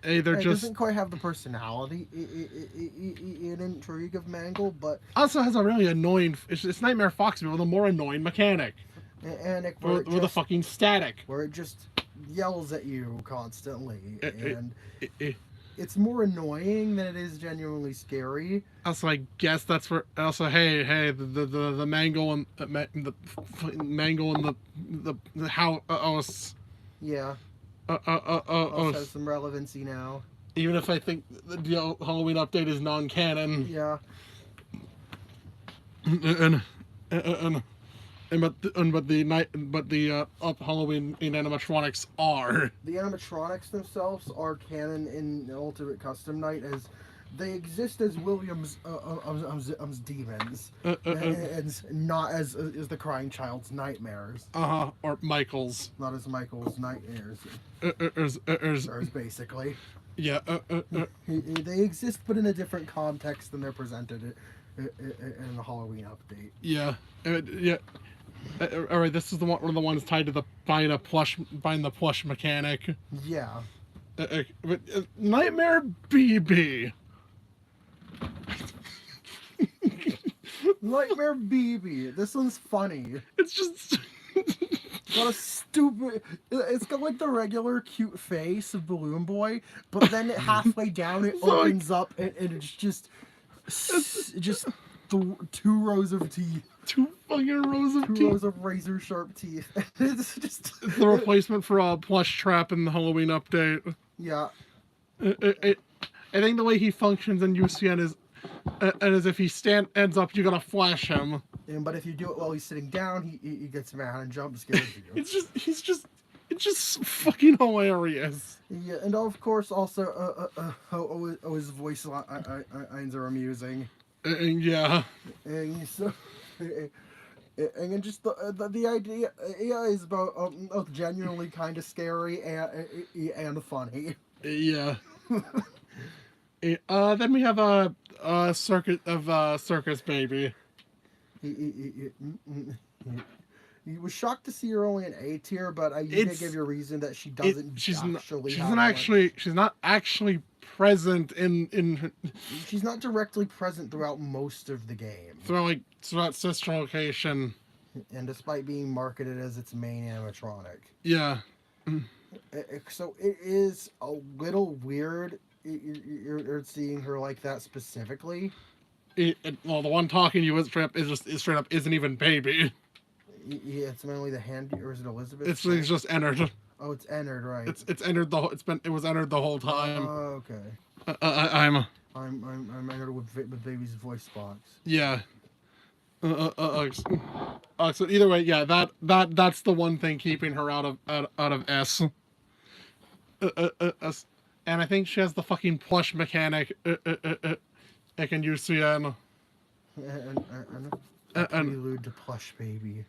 it doesn't quite have the personality and intrigue of Mangle, but also has a really annoying. It's Nightmare Foxy with a more annoying mechanic. With a fucking static. Where it just yells at you constantly, and it's more annoying than it is genuinely scary. Also, I guess that's where. Also, hey, the Mangle and the Mangle and the house. Yeah. Also has some relevancy now. Even if I think the Halloween update is non-canon. Yeah. But the Halloween in animatronics are. The animatronics themselves are canon in Ultimate Custom Night as they exist as Williams' demons, and not as the Crying Child's nightmares. Or Michael's. Not as Michael's nightmares. Basically. Yeah. They exist, but in a different context than they're presented in the Halloween update. Yeah. Yeah. All right. This is one of the ones tied to the buying the plush mechanic. Yeah. Nightmare BB. Nightmare BB. This one's funny. It's just got a stupid. It's got like the regular cute face of Balloon Boy, but then halfway down it opens up and it's just two rows of teeth. Two fucking rows of teeth. Two rows of razor sharp teeth. It's just the replacement for a plush trap in the Halloween update. Yeah. I think the way he functions in UCN is, as if he ends up, you gotta flash him. But if you do it while he's sitting down, he gets mad and jump scares you. It's just fucking hilarious. Yeah, and of course also his voice lines are amusing. Yeah. And so, and just the idea is about genuinely kind of scary and funny. Yeah. Then we have a circus baby. He was shocked to see her only in A tier, but you did give your reason that she doesn't she's actually she's not actually present in she's not directly present throughout most of the game. Throughout sister location. And despite being marketed as its main animatronic. Yeah. So it is a little weird you're seeing her like that specifically. Well, the one talking to you is straight up isn't even baby. Yeah, it's mainly the hand, or is it Elizabeth? It's just entered. Oh, it's entered, right? It's entered it was entered the whole time. Oh, okay. I'm entered with baby's voice box. Yeah. So either way, yeah, that's the one thing keeping her out of S. And I think she has the fucking plush mechanic. I can use CN. And prelude to plush baby.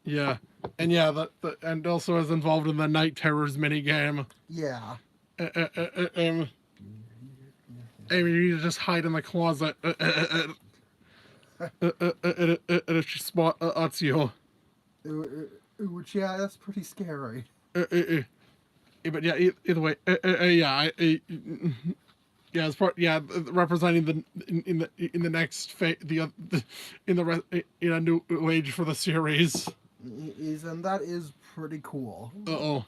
Yeah, and yeah, and also is involved in the Night Terrors minigame. Yeah. Amy, you just hide in the closet. If she spots you. Which, yeah, that's pretty scary. But yeah, either way, yeah, as part, yeah, representing in the next phase, in a new age for the series. And that is pretty cool. Oh,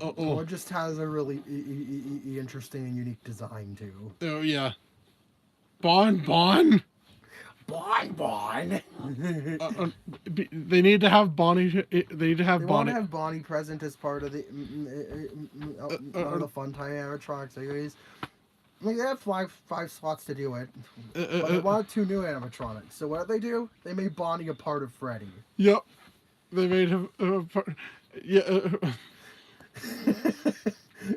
it just has a really interesting and unique design too. Oh yeah, Bon. They need to have Bonnie. They need to have Bonnie. Want to have Bonnie present as part of the fun time animatronics series. I mean, they have five slots to do it, but they wanted 2 new animatronics. So what did they do? They made Bonnie a part of Freddy. Yep, they made him.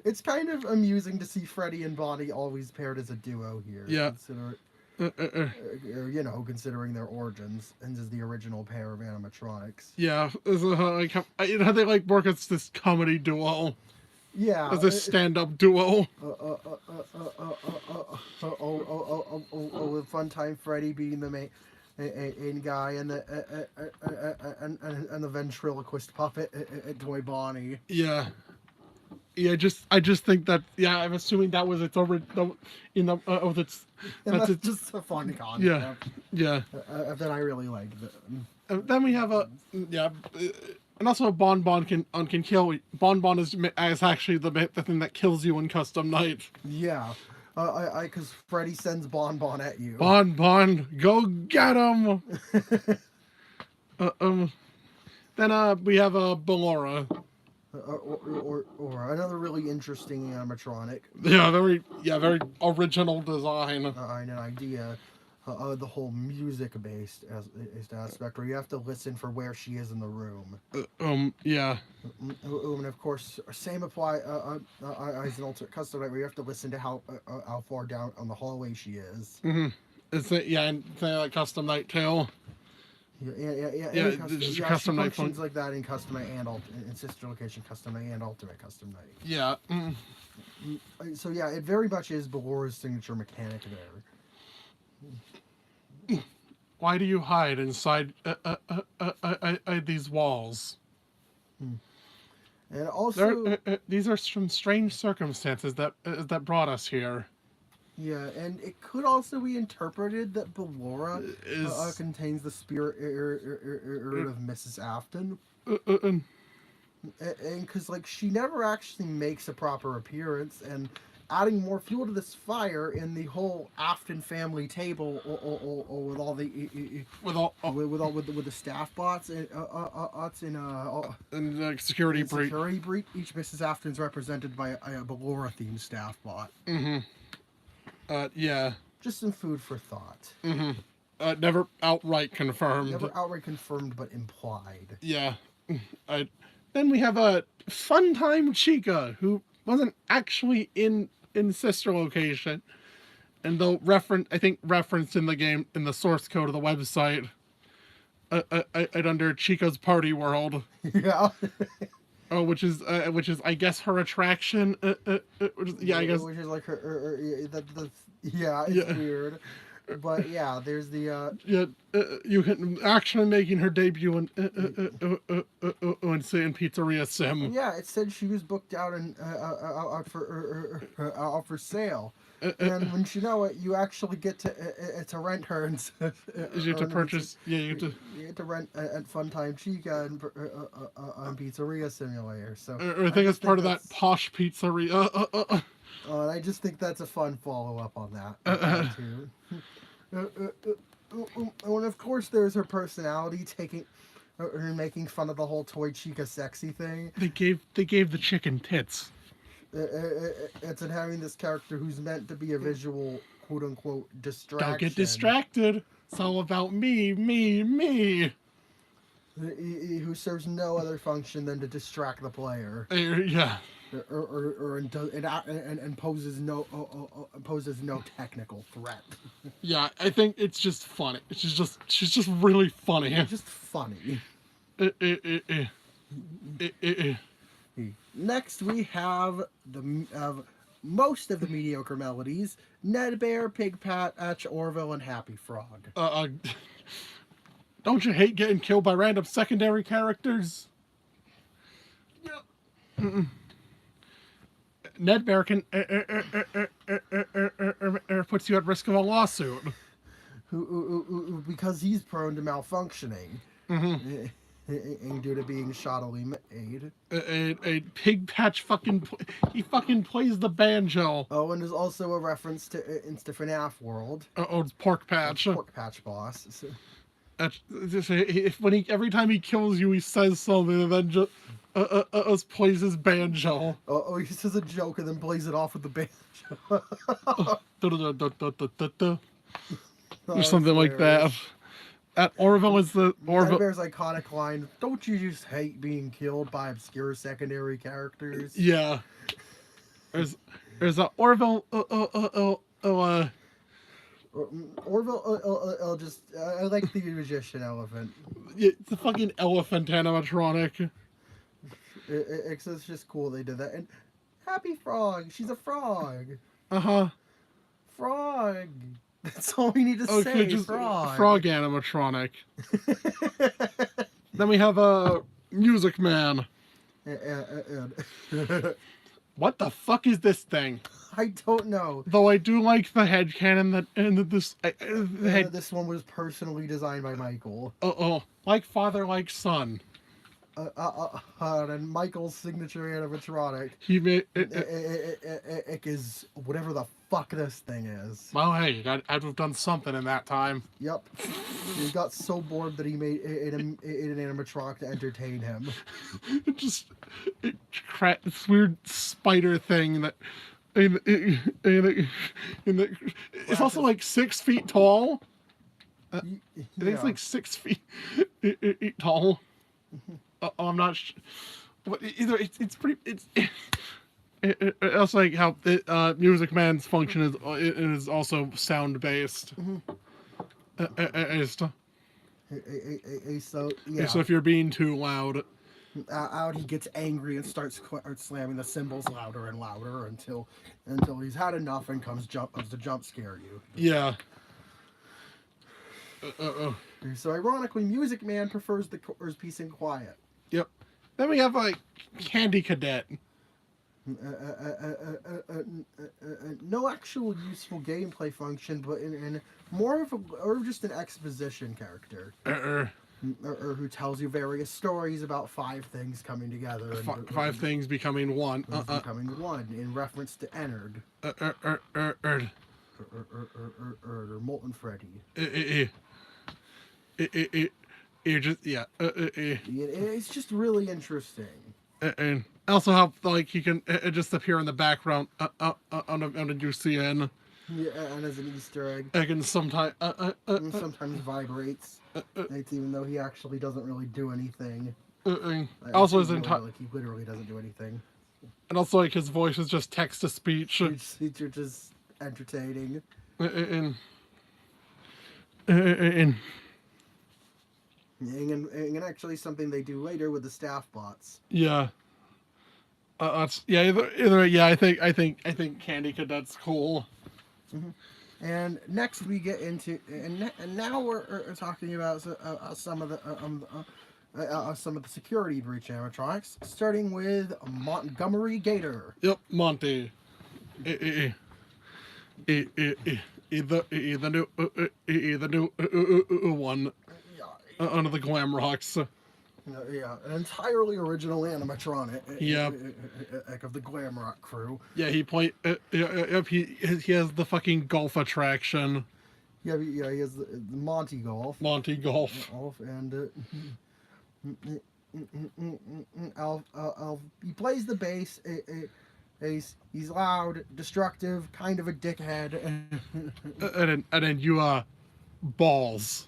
It's kind of amusing to see Freddy and Bonnie always paired as a duo here. Yeah. Considering their origins and as the original pair of animatronics. Yeah, they work as this comedy duo. Yeah, as a stand-up duo. With Funtime Freddy being the main guy and the ventriloquist puppet Toy Bonnie. Yeah. Yeah, I just think that I'm assuming that was its that's just a fun concept. Yeah. That I really like. Then we have and also Bon can kill. Bon is actually the thing that kills you in Custom Night. Yeah, because Freddy sends Bon at you. Bon, go get him. Then we have Ballora. Or another really interesting animatronic. Yeah, very original design. And an idea. The whole music-based aspect, where you have to listen for where she is in the room. Yeah. And of course, same apply as an alternate custom night, where you have to listen to how far down on the hallway she is. Mm-hmm. And like Custom Night too. Yeah. Custom night functions like that in Custom Night and in Sister Location Custom Night and Ultimate Custom Night. Yeah. So yeah, it very much is Ballora's signature mechanic there. Why do you hide inside these walls? And also, these are some strange circumstances that brought us here. Yeah, and it could also be interpreted that Ballora contains the spirit of Mrs. Afton. And because she never actually makes a proper appearance, and adding more fuel to this fire in the whole Afton family table, with all the with the staff bots and security breach. Each Mrs. Afton's represented by a Ballora themed staff bot. Mm-hmm. Yeah. Just some food for thought. Mm-hmm. Never outright confirmed. Never outright confirmed, but implied. Yeah. Then we have a Funtime Chica, who wasn't actually in Sister Location, And though I think referenced in the game in the source code of the website, under Chica's Party World. Yeah. Which is I guess her attraction. Yeah, I guess. Which is like her it's weird. But yeah, there's the you actually making her debut in Pizzeria Sim. Yeah, it said she was booked out and out for sale. And wouldn't you know it, you actually get to rent her and you have to purchase. You get to rent at Funtime Chica and on Pizzeria Simulator. So I think it's part of that posh pizzeria. And I just think that's a fun follow up on that too. And of course, there's her personality making fun of the whole toy Chica sexy thing. They gave the chicken tits. It's in having this character who's meant to be a visual quote unquote distraction. Don't get distracted. It's all about me. Who serves no other function than to distract the player. Yeah. And poses no technical threat. Yeah, I think it's just funny. She's just really funny. It's just funny. Next, we have most of the mediocre melodies: Ned Bear, Pig Patch, Orville, and Happy Frog. Don't you hate getting killed by random secondary characters? Yeah. Ned Bear can puts you at risk of a lawsuit. Because he's prone to malfunctioning. Mm-hmm. And due to being shoddily made. A Pig Patch fucking plays the banjo. Oh, and there's also a reference to FNaF World. It's Pork Patch. Pork Patch boss. So. Every time he kills you, he says something and then just plays his banjo. Oh, he says a joke and then plays it off with the banjo. Or something like that. Orville is the Orville. Bear's iconic line: "Don't you just hate being killed by obscure secondary characters?" Yeah. There's a Orville. Orville. Just I like the magician elephant. It's a fucking elephant animatronic. It's just cool they did that. And Happy Frog. She's a frog. Frog. That's all we need to say. Just frog animatronic. Then we have a Music Man. What the fuck is this thing? I don't know. Though I do like the headcanon this one was personally designed by Michael. Like father, like son. And Michael's signature animatronic. He made it is whatever the fuck this thing is. Well, hey, I'd have done something in that time. Yep. He got so bored that he made an animatronic to entertain him. This weird spider thing that. It's also like 6 feet tall. I think it's like 6 feet tall. I'm not sure. But either it's pretty. It's like how Music Man's function is also sound based. So yeah. So if you're being too loud. Out he gets angry and starts slamming the cymbals louder and louder until he's had enough and comes to jump scare you. Yeah. So ironically, Music Man prefers peace and quiet. Yep. Then we have like Candy Cadet. No actual useful gameplay function, but in more of just an exposition character. Or who tells you various stories about 5 things coming together. And, 5 things becoming one. Becoming one in reference to Ennard. Or Molten Freddy. It's just really interesting. And also how like he can just appear in the background on a UCN. Yeah, and as an Easter egg. And sometimes vibrates. Even though he actually doesn't really do anything. Also, he literally doesn't do anything. And also, like his voice is just text to speech. It's just entertaining. And actually something they do later with the staff bots. Yeah. Either yeah. I think Candy Cadet's cool. Mm-hmm. And next we get into and now we're talking about some of the security breach animatronics, starting with Montgomery Gator. Yep, Monty. The new one under the Glam Rocks. Yeah, an entirely original animatronic. Yep. Of the Glam Rock crew. Yeah, he has the fucking golf attraction. Yeah, he has the Monty Golf. Monty Golf. And he plays the bass. He's loud, destructive, kind of a dickhead. and then you balls.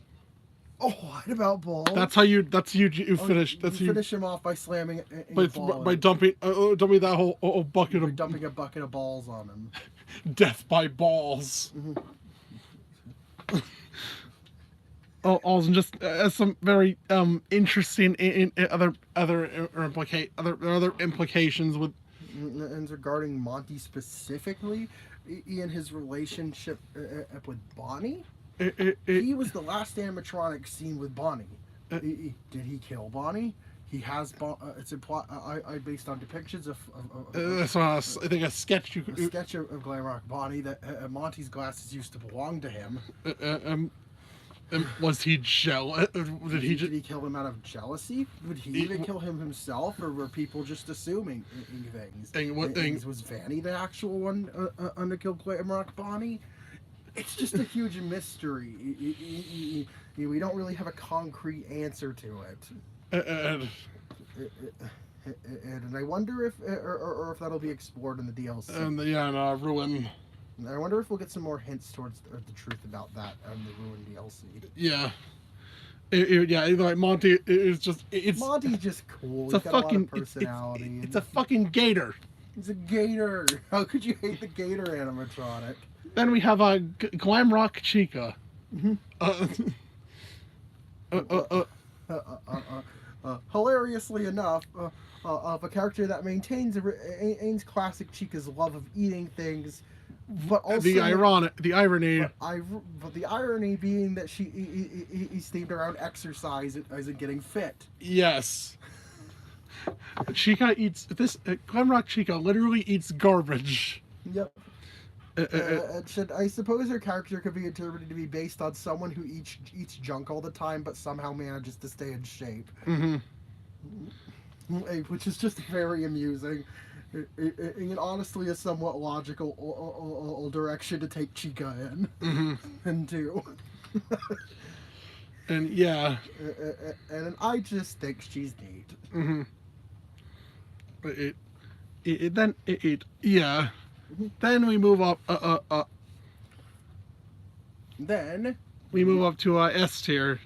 Oh, what about balls? That's how you finish. That's you finish him off by slamming by dumping that whole bucket of dumping a bucket of balls on him. Death by balls. Mm-hmm. Also, just some very interesting other implications with. And regarding Monty specifically, in his relationship with Bonnie. He was the last animatronic seen with Bonnie. Did he kill Bonnie? He has. It's implied. I based on depictions of I think a sketch. A sketch of Glamrock Bonnie that Monty's glasses used to belong to him. Was he jealous? Did he kill him out of jealousy? Would he even kill him himself, or were people just assuming things? Was Vanny the actual one to kill Glamrock Bonnie? It's just a huge mystery. We don't really have a concrete answer to it. And I wonder if that'll be explored in the DLC. Ruin. I wonder if we'll get some more hints towards the truth about that in the Ruin DLC. Yeah. Like Monty is just... Monty's just cool. He's got a fucking... a lot of personality. It's a fucking gator. He's a gator. How could you hate the gator animatronic? Then we have a Glam Rock Chica. Mm-hmm. Hilariously enough, of a character that maintains classic Chica's love of eating things, but also the irony. But the irony being that he's themed around exercise as in getting fit. Yes. Chica eats this. Glam Rock Chica literally eats garbage. Yep. I suppose her character could be interpreted to be based on someone who eats junk all the time, but somehow manages to stay in shape. Mm-hmm. Which is just very amusing. And honestly, a somewhat logical direction to take Chica in. Mm-hmm. And do. And yeah. And I just think she's neat. Mm-hmm. Yeah. Then we move up. Then we move up to S tier.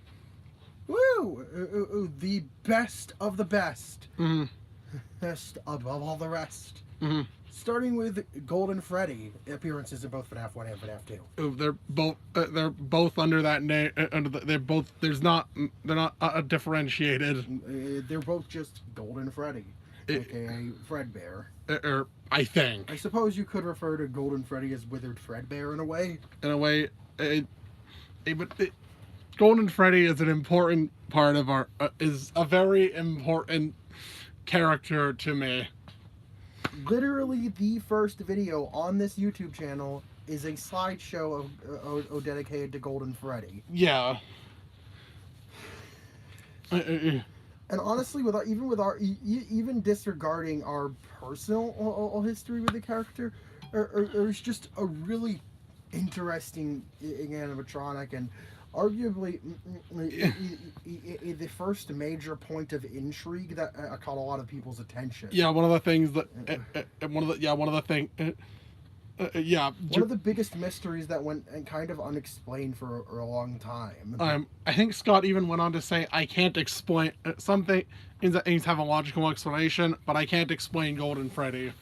Woo! The best of the best. Mm-hmm. Best above all the rest. Mm-hmm. Starting with Golden Freddy, appearances in both FNaF 1 and FNaF 2. They're both under that name. They're not differentiated. They're both just Golden Freddy, aka Fredbear. I think. I suppose you could refer to Golden Freddy as Withered Fredbear in a way. Golden Freddy is an important part of is a very important character to me. Literally, the first video on this YouTube channel is a slideshow of dedicated to Golden Freddy. Yeah. And honestly, even disregarding our personal history with the character, it's just a really interesting animatronic, and arguably the first major point of intrigue that caught a lot of people's attention. Yeah, one of the things that one of the biggest mysteries that went kind of unexplained for a long time. I think Scott even went on to say, I can't explain something. Things have a logical explanation, but I can't explain Golden Freddy.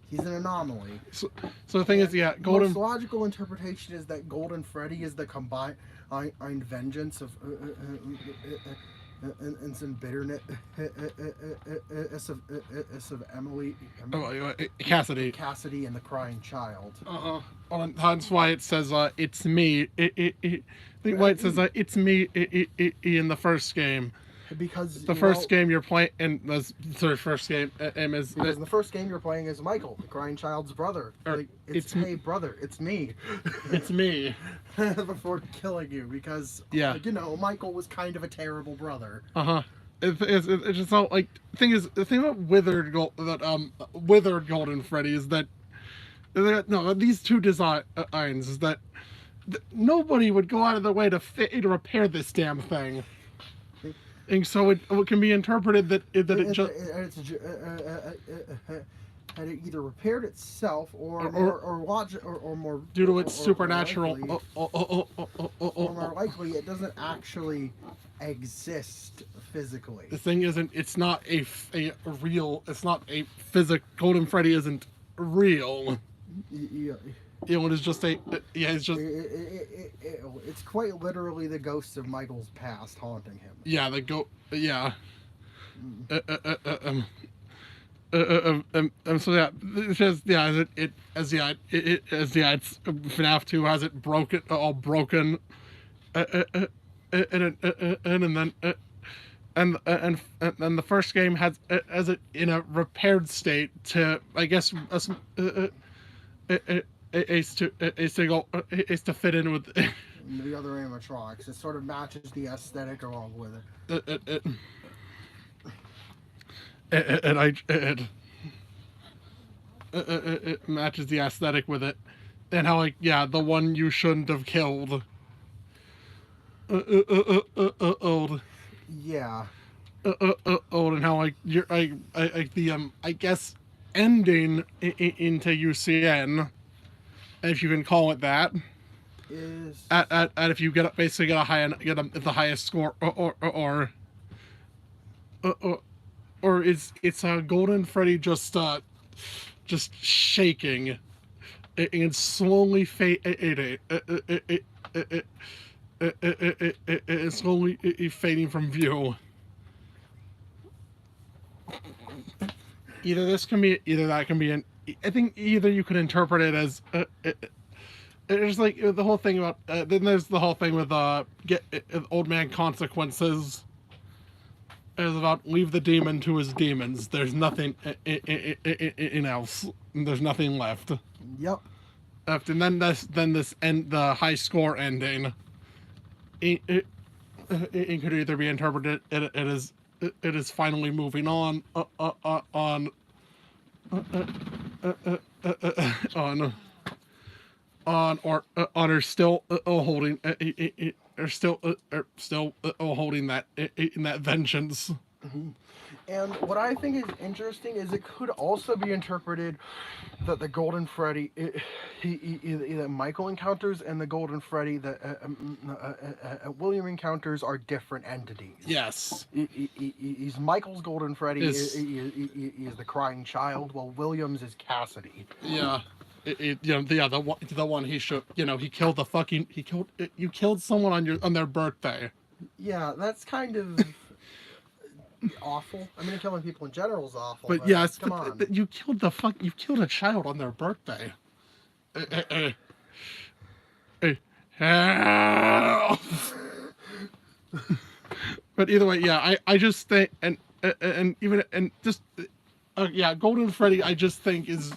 He's an anomaly. So the thing is, yeah, Golden. Most logical interpretation is that Golden Freddy is the combined vengeance of and some bitterness of Emily. Cassidy and the crying child. That's why it says it's me. I think why it says it's me in the first game. Because the first game you're playing, and the first game is because in the first game you're playing as Michael, the crying child's brother. Hey brother, it's me. It's me. Before killing you, because Michael was kind of a terrible brother. It's just so like the thing about withered Golden Freddy is that these two designs is that nobody would go out of their way to repair this damn thing. And so it can be interpreted that it had it either repaired itself or more due to its supernatural. Or more likely, it doesn't actually exist physically. The thing isn't. It's not a real. It's not a physical. Golden Freddy isn't real. Yeah. It's just a. It's just. It's quite literally the ghosts of Michael's past haunting him. Yeah, Yeah. So yeah, it says it's FNaF 2 has it broken, all broken, and then the first game has it in a repaired state to, I guess, is to fit in with the other animatronics. It sort of matches the aesthetic along with it. It matches the aesthetic with it, and how the one you shouldn't have killed. Old. Yeah. Old, and how I guess ending into UCN, if you can call it that, is at if you get the highest score or it's Golden Freddy just shaking and slowly fading. It's slowly fading from view. Either that can be I think either you could interpret it as it's like the whole thing about then there's the whole thing with old man consequences. Is about leave the demon to his demons. There's nothing in else. There's nothing left. Yep. And then the high score ending. It could either be interpreted it is finally moving on or still holding holding that in that vengeance. Mm-hmm. And what I think is interesting is it could also be interpreted that the Golden Freddy, that Michael encounters, and the Golden Freddy that William encounters are different entities. Yes. He's Michael's Golden Freddy. He is the crying child, while Williams is Cassidy. Yeah. The one he should, he killed you killed someone on their birthday. Yeah, that's kind of awful. I mean, killing people in general is awful. But yes, come on. You killed a child on their birthday. But either way, yeah, I just think, and just Golden Freddy, I just think is.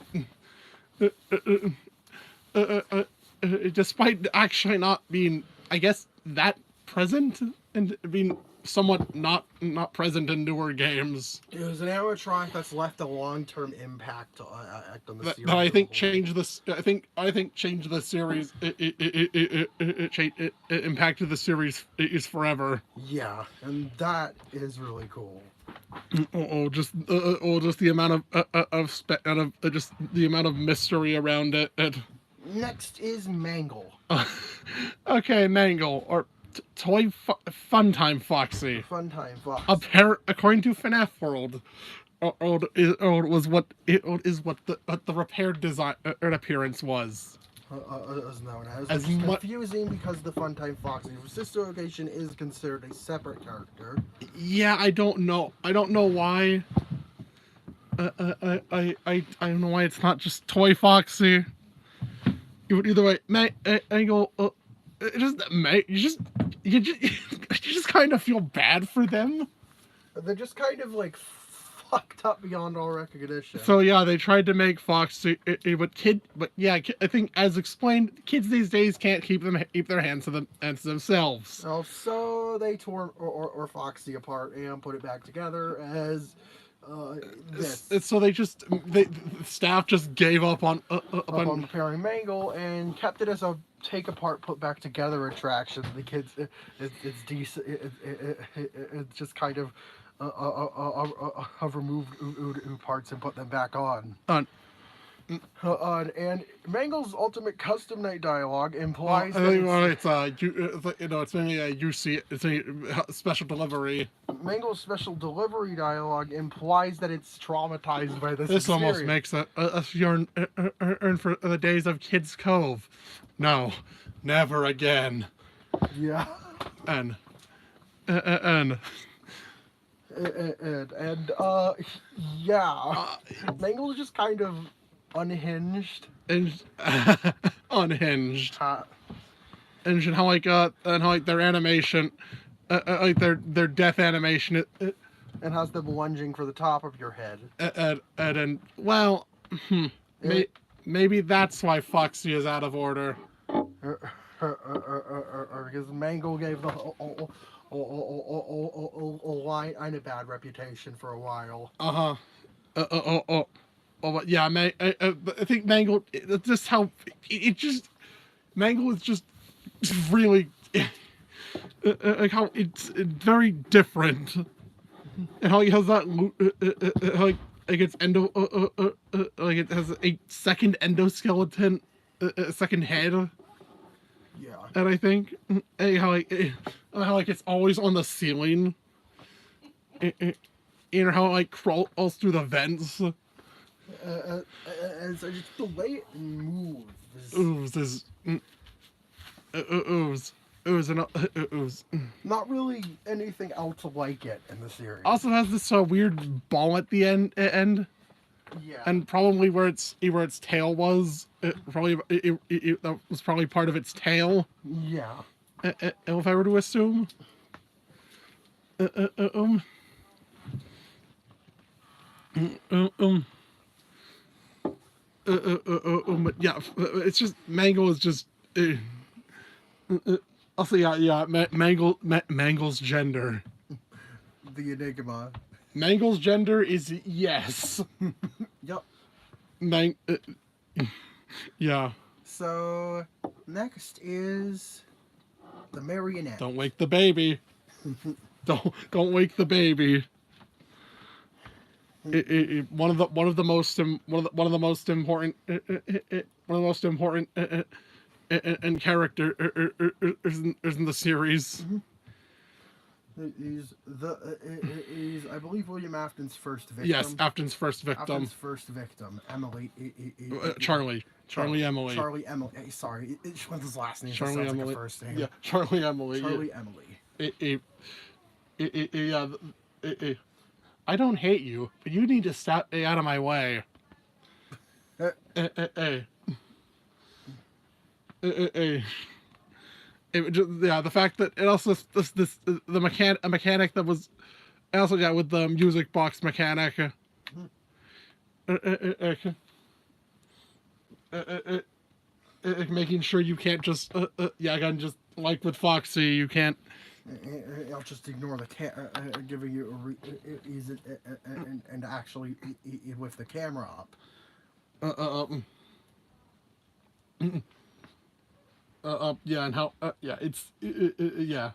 Despite actually not being, I guess, that present and being somewhat not present in newer games, it was an animatronic that's left a long-term impact on the series. That I think changed this. I think changed the series. It impacted the series is forever. Yeah, and that is really cool. Just the amount of just the amount of mystery around it. Next is Mangle. Okay, Mangle, or Toy Funtime Foxy. Funtime Foxy. According to FNaF World, what the repaired design appearance was. No, it's confusing because the Funtime Foxy sister location is considered a separate character. Yeah, I don't know why. I don't know why it's not just Toy Foxy. Either way, Mangle, you just kind of feel bad for them. They're just kind of like fucked up beyond all recognition. So yeah, they tried to make Foxy, but yeah, I think as explained, kids these days can't keep their hands to themselves. Oh, so they tore or Foxy apart and put it back together as this. So the staff just gave up on repairing Mangle and kept it as a take apart, put back together attraction. The kids, it's decent. It's just kind of removed parts and put them back on. And Mangle's ultimate custom night dialogue implies that it's mainly a UC, it's a special delivery. Mangle's special delivery dialogue implies that it's traumatized by this. This almost makes us yearn for the days of Kids Cove. No, never again. Yeah. And yeah, Mangle is just kind of unhinged. Unhinged. And how their animation, like their death animation, and has them lunging for the top of your head. And well, maybe that's why Foxy is out of order. Because Mangle gave the line a bad reputation for a while. But yeah, I think Mangle. Just how Mangle is just really like how it's very different, and how he has that like it's like it has a second endoskeleton, a second head. Yeah. And I think how it's always on the ceiling, and how it like crawls through the vents. And so just the way it moves. Ooze. Not really anything else like it in the series. Also has this weird ball at the end. Yeah. And probably where its tail was, that was probably part of its tail. Yeah. If I were to assume. Yeah, it's just Mangle is just. Also, Mangle's gender. The enigma. Mangle's gender is yes. Yep. Yeah. So next is the marionette. Don't wake the baby. Don't wake the baby. One of the most important and character is in the series. He's I believe William Afton's first victim. Yes, Afton's first victim. Emily. Charlie Emily. Charlie Emily. Sorry, which one's his last name? Charlie Emily. Like a first name. Yeah, Charlie Emily. I don't hate you, but you need to stay out of my way. The fact that it also a mechanic that was also got with the music box mechanic. Making sure you can't just again, just like with Foxy, you can't. I'll just ignore the giving you and actually with the camera up. Yeah, and how it's yeah.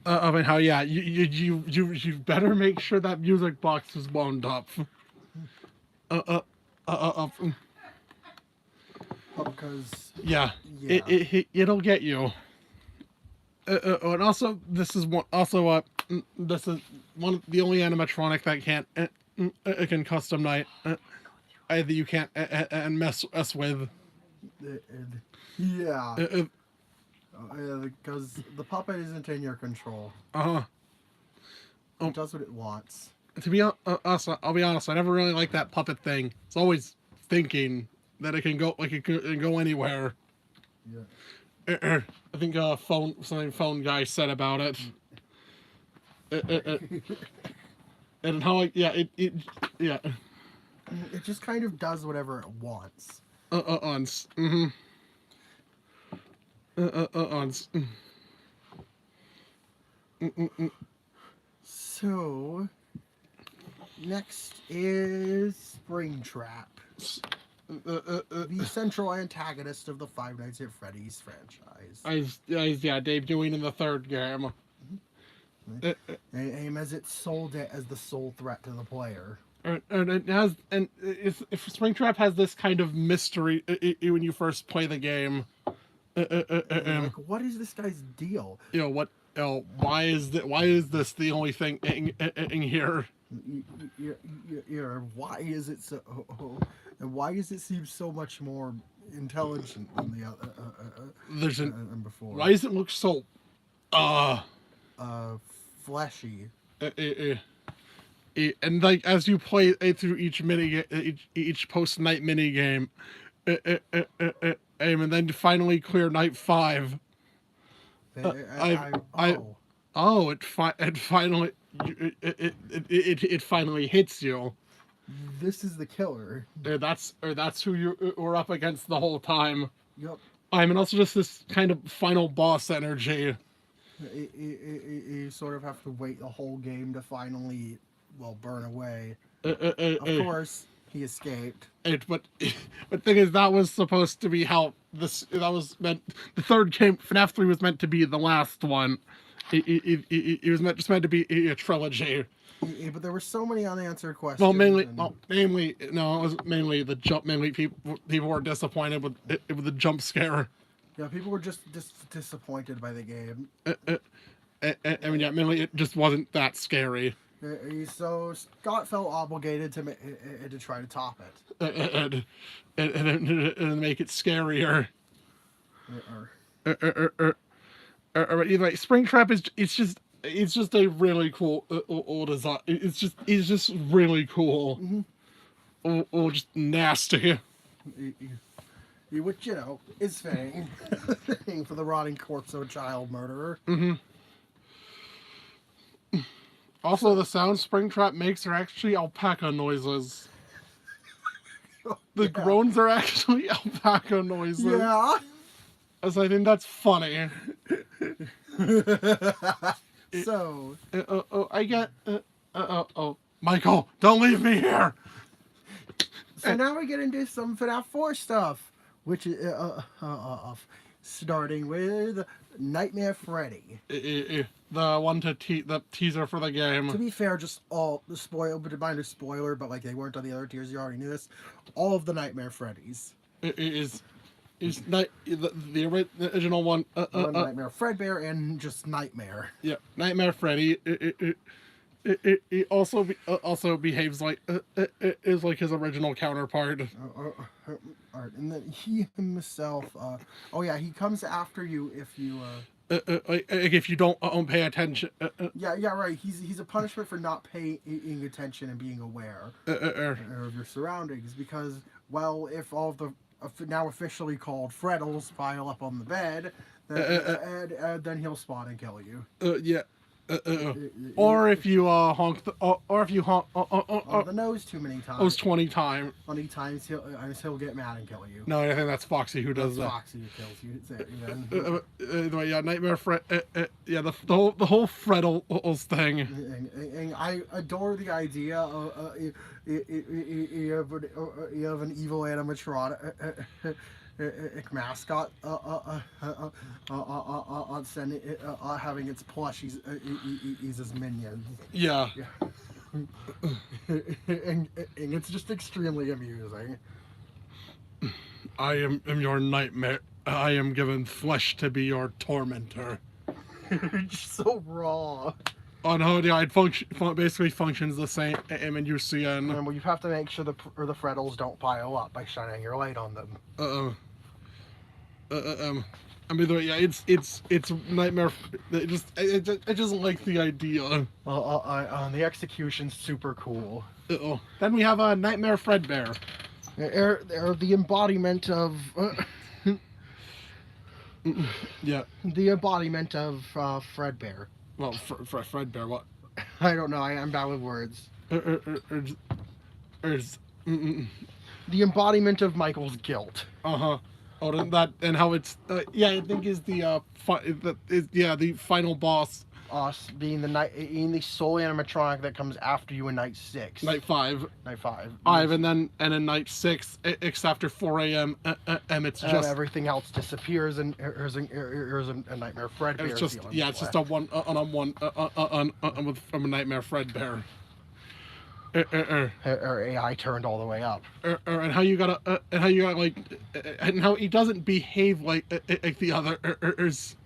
I mean, how you better make sure that music box is wound up. Because it'll get you. And also, this is one. Also, This is the only animatronic that can't it can custom night. Either you can't and mess with. Yeah. Because the puppet isn't in your control. It does what it wants. To be honest, I'll be honest. I never really liked that puppet thing. It's always thinking that it can go anywhere. Yeah. I think phone guy said about it. And how it just kind of does whatever it wants. So, next is Springtrap, the central antagonist of the Five Nights at Freddy's franchise. Debuting in the third game. Aim as its as the sole threat to the player. And if Springtrap has this kind of mystery when you first play the game. Like, what is this guy's deal? Why is this the only thing in here? Why is it so? And why does it seem so much more intelligent than the other than before? Why does it look so fleshy? And like as you play through each post night mini game, and then finally clear night 5. It finally hits you. This is the killer. That's who you were up against the whole time. Yep. And also just this kind of final boss energy. You sort of have to wait the whole game to finally, burn away. Of course, he escaped. But the thing is, that was supposed to be how that was meant. The third game, FNaF 3, was meant to be the last one. It was meant to be a trilogy. But there were so many unanswered questions. Well, mainly it was mainly the jump. Mainly people were disappointed with the jump scare. Yeah, people were just disappointed by the game. Mainly it just wasn't that scary. So Scott felt obligated to try to top it. And make it scarier. Either way, Springtrap it's just a really cool old design. It's just really cool. Mm-hmm. Or just nasty. Which, is fitting. For the rotting corpse of a child murderer. Mm-hmm. Also, the sounds Springtrap makes are actually alpaca noises. The groans are actually alpaca noises. Yeah. As I think that's funny. So. I get. Michael, don't leave me here! So now we get into some FNaF 4 stuff, which is starting with Nightmare Freddy. The one the teaser for the game. To be fair, just all the spoiler, but like they weren't on the other tiers. You already knew this. All of the Nightmare Freddys. Is the original one. Nightmare Fredbear and just Nightmare. Yeah, Nightmare Freddy. It also behaves like is like his original counterpart. And then he himself. He comes after you if you. If you don't pay attention. Yeah, right. He's a punishment for not paying attention and being aware of your surroundings. Because, if all of the now officially called Freddles pile up on the bed, then he'll spawn and kill you. Yeah. Or if you honk the nose too many times. 20 times. 20 times he'll get mad and kill you. No, I think that's Foxy who does that. Foxy who kills you. Yeah, Nightmare Fred. The whole Freddles thing. And I adore the idea of you have an evil animatronic. Mascot on sending having its plushies ease as minions. Yeah. and it's just extremely amusing. I am your nightmare. I am given flesh to be your tormentor. It's so raw. On how it basically functions the same in UCN. And you have to make sure the frettles don't pile up by shining your light on them. I mean, yeah, it's nightmare. I just like the idea. Well, the execution's super cool. Then we have a Nightmare Fredbear. They're the embodiment of. Yeah. The embodiment of Fredbear. Well, Fredbear, what? I don't know. I'm bad with words. The embodiment of Michael's guilt. Oh, and how it's yeah, I think is the final boss. Us being the sole animatronic that comes after you in night 6. Night 5. Night 5. And then in night 6, it's after 4 a.m. And it's just everything else disappears, and here's a Nightmare Fredbear. It's just it's just a one from a Nightmare Fredbear. Her AI turned all the way up. And how you gotta and how he doesn't behave like the others.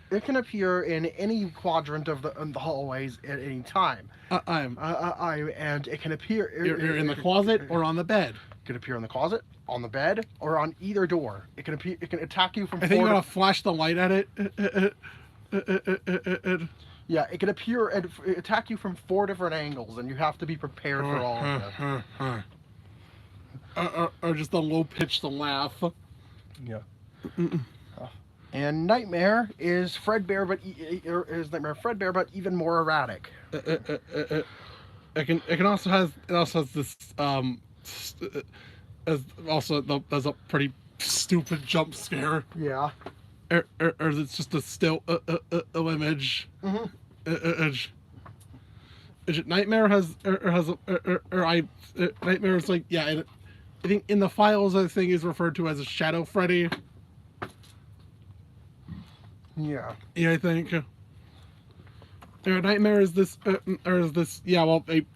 It can appear in any quadrant of the hallways at any time. And it can appear. You're in the closet or on the bed. It can appear in the closet, on the bed, or on either door. It can appear. It can attack you from. I think you gotta flash the light at it. Yeah, it can appear and attack you from 4 different angles, and you have to be prepared for all of them. Or just a low pitched laugh. Yeah. And Nightmare is Fredbear, but even more erratic. It also has this there's a pretty stupid jump scare. Yeah. Or it's just a still image. Nightmare Nightmare is like, yeah. I think in the files, I think is referred to as a Shadow Freddy. Yeah. Yeah, I think. Nightmare is this, a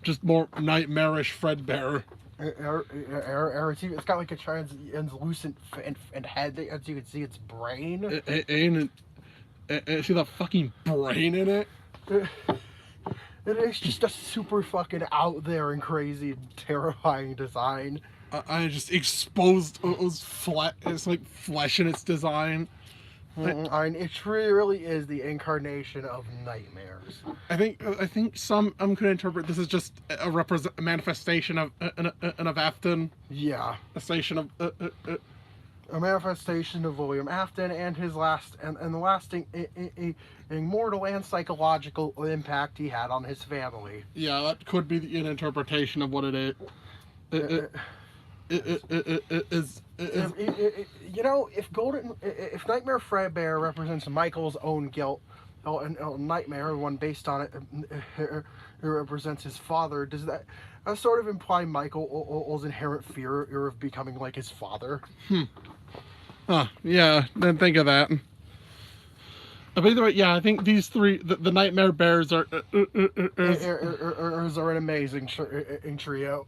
just more nightmarish Fredbear. It's got like a translucent and head, as you can see its brain. And see the fucking brain in it? It's just a super fucking out there and crazy and terrifying design. I just exposed it's like flesh in its design. I mean, it really is the incarnation of nightmares. I think some could interpret this as just a manifestation of Afton. Yeah, a manifestation of William Afton and his the lasting immortal and psychological impact he had on his family. Yeah, that could be an interpretation of what it is. If Nightmare Fredbear represents Michael's own guilt, and Nightmare, one based on it, represents his father, does that sort of imply Michael's inherent fear of becoming like his father? Yeah, didn't think of that. But either way, yeah, I think these three, the Nightmare Bears are an amazing trio.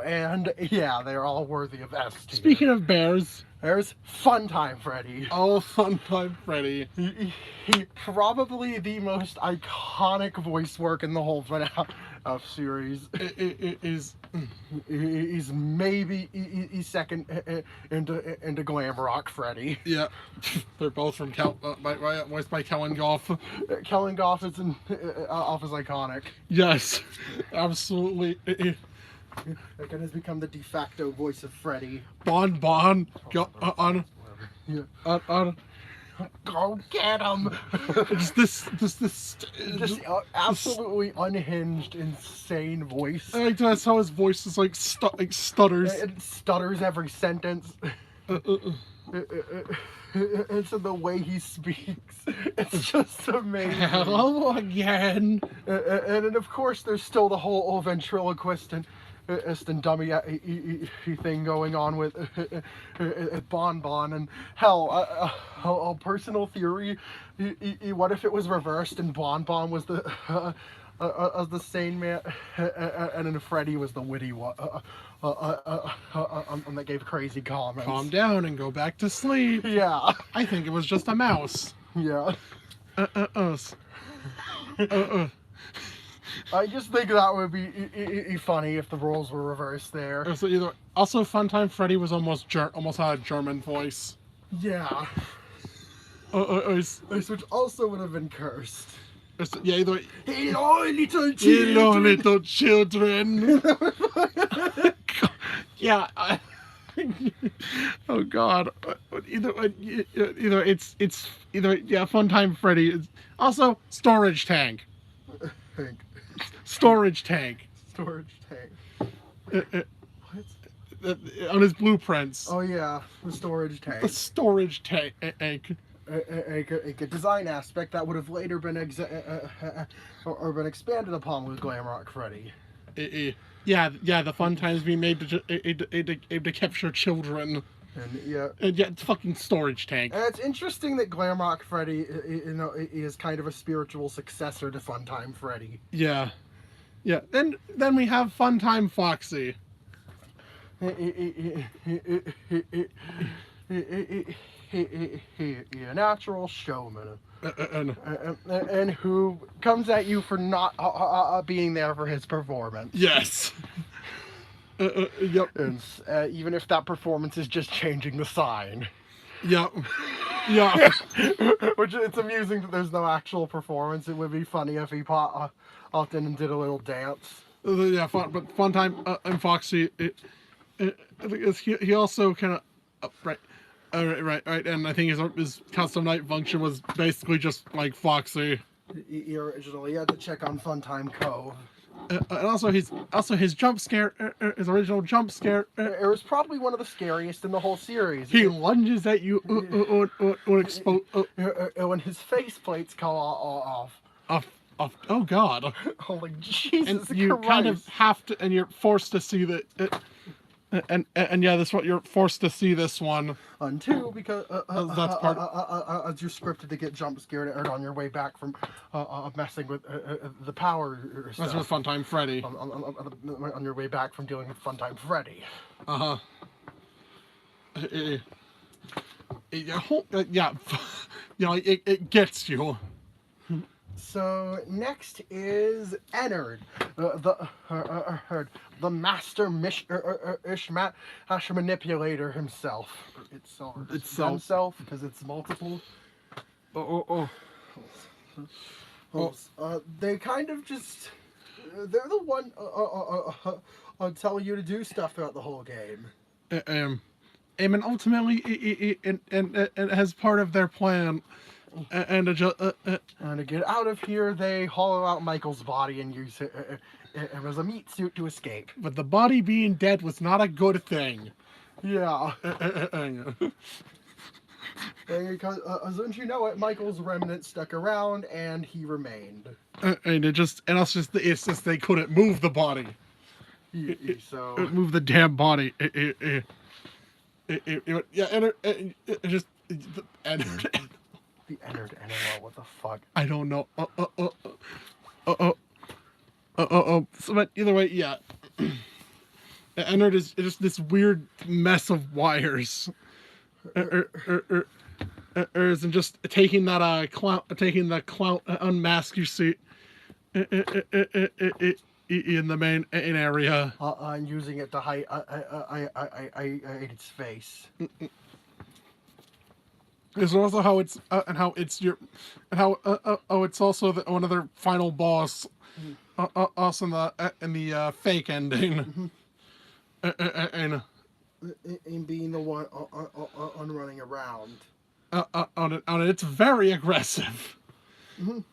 And yeah, they're all worthy of S tier. Speaking of bears, there's Funtime Freddy. Oh, Funtime Freddy. He probably the most iconic voice work in the whole FNaF series. He's maybe second into Glam Rock Freddy. Yeah, they're both from voiced by Kellen Goff. Kellen Goff is off is iconic. Yes, absolutely. Again, has become the de facto voice of Freddy. Bon, go on. Yeah. On. Go get him! This absolutely unhinged, insane voice. I like that's how his voice is like stutters. It stutters every sentence. And so the way he speaks, it's just amazing. Hello again. And then of course there's still the whole ventriloquist and dummy thing going on with Bon, and hell, a personal theory. What if it was reversed and Bon was the sane man, and then Freddy was the witty one, that gave crazy comments. Calm down and go back to sleep. Yeah, I think it was just a mouse. Yeah. I just think that would be funny if the roles were reversed there. Also, Funtime Freddy was almost had a German voice. Yeah. Which also would have been cursed. Yeah, either way. Hello, little children. Hello, little children. Yeah. Oh God. Either it's Funtime Freddy. Also, storage tank. Storage tank. Storage tank. What? On his blueprints. Oh yeah, the storage tank. The storage tank. A design aspect that would have later been been expanded upon with Glamrock Freddy. Yeah, the fun times being made to capture children. And it's fucking storage tank. And it's interesting that Glamrock Freddy, is kind of a spiritual successor to Funtime Freddy. Yeah. Then we have Funtime Foxy. A natural showman, and who comes at you for not being there for his performance. Yes. Yep. And, even if that performance is just changing the sign. Yep. Yeah. Which it's amusing that there's no actual performance. It would be funny if he popped in and did a little dance. Yeah, but Funtime and Foxy. He also kind of right, and I think his custom night function was basically just like Foxy. He originally had to check on Funtime Cove. And also his jump scare, his original jump scare. It was probably one of the scariest in the whole series. He lunges at you when his face plates come off. Oh God! Oh, like Jesus! And you Christ. kind of have to, and you're forced to see that. And yeah, this one you're forced to see this one. On two, because that's part. As you're scripted to get jump scared on your way back from messing with the power stuff. That's with Funtime Freddy. On your way back from dealing with Funtime Freddy. Yeah, it gets you. So next is Ennard, the master manipulator himself. Himself because it's multiple. They kind of just they're the one telling you to do stuff throughout the whole game. And ultimately, and as part of their plan. And to get out of here, they hollow out Michael's body and use it as a meat suit to escape. But the body being dead was not a good thing. Yeah. Because, don't you know it, Michael's remnant stuck around and he remained. And it's just they couldn't move the body. So move the damn body. The Ennard animal, what the fuck? I don't know. So, but either way, yeah. Ennard is just this weird mess of wires. And just taking that clown unmask you see in the main area. And using it to hide its face. It's also how it's it's also one of their final boss, us in the fake ending, and being the one on running around. On it, it's very aggressive. Even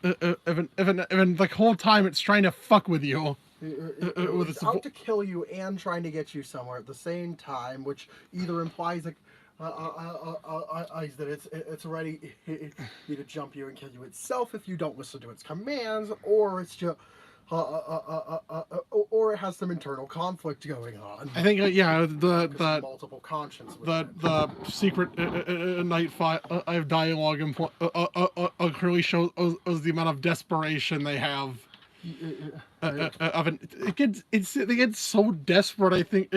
the whole time it's trying to fuck with you. It's out to kill you and trying to get you somewhere at the same time, which either implies like. That it's ready to jump you and kill you itself if you don't listen to its commands, or it's just or it has some internal conflict going on. I think the multiple conscience. The secret night file I have dialogue clearly shows the amount of desperation they have. It gets so desperate. I think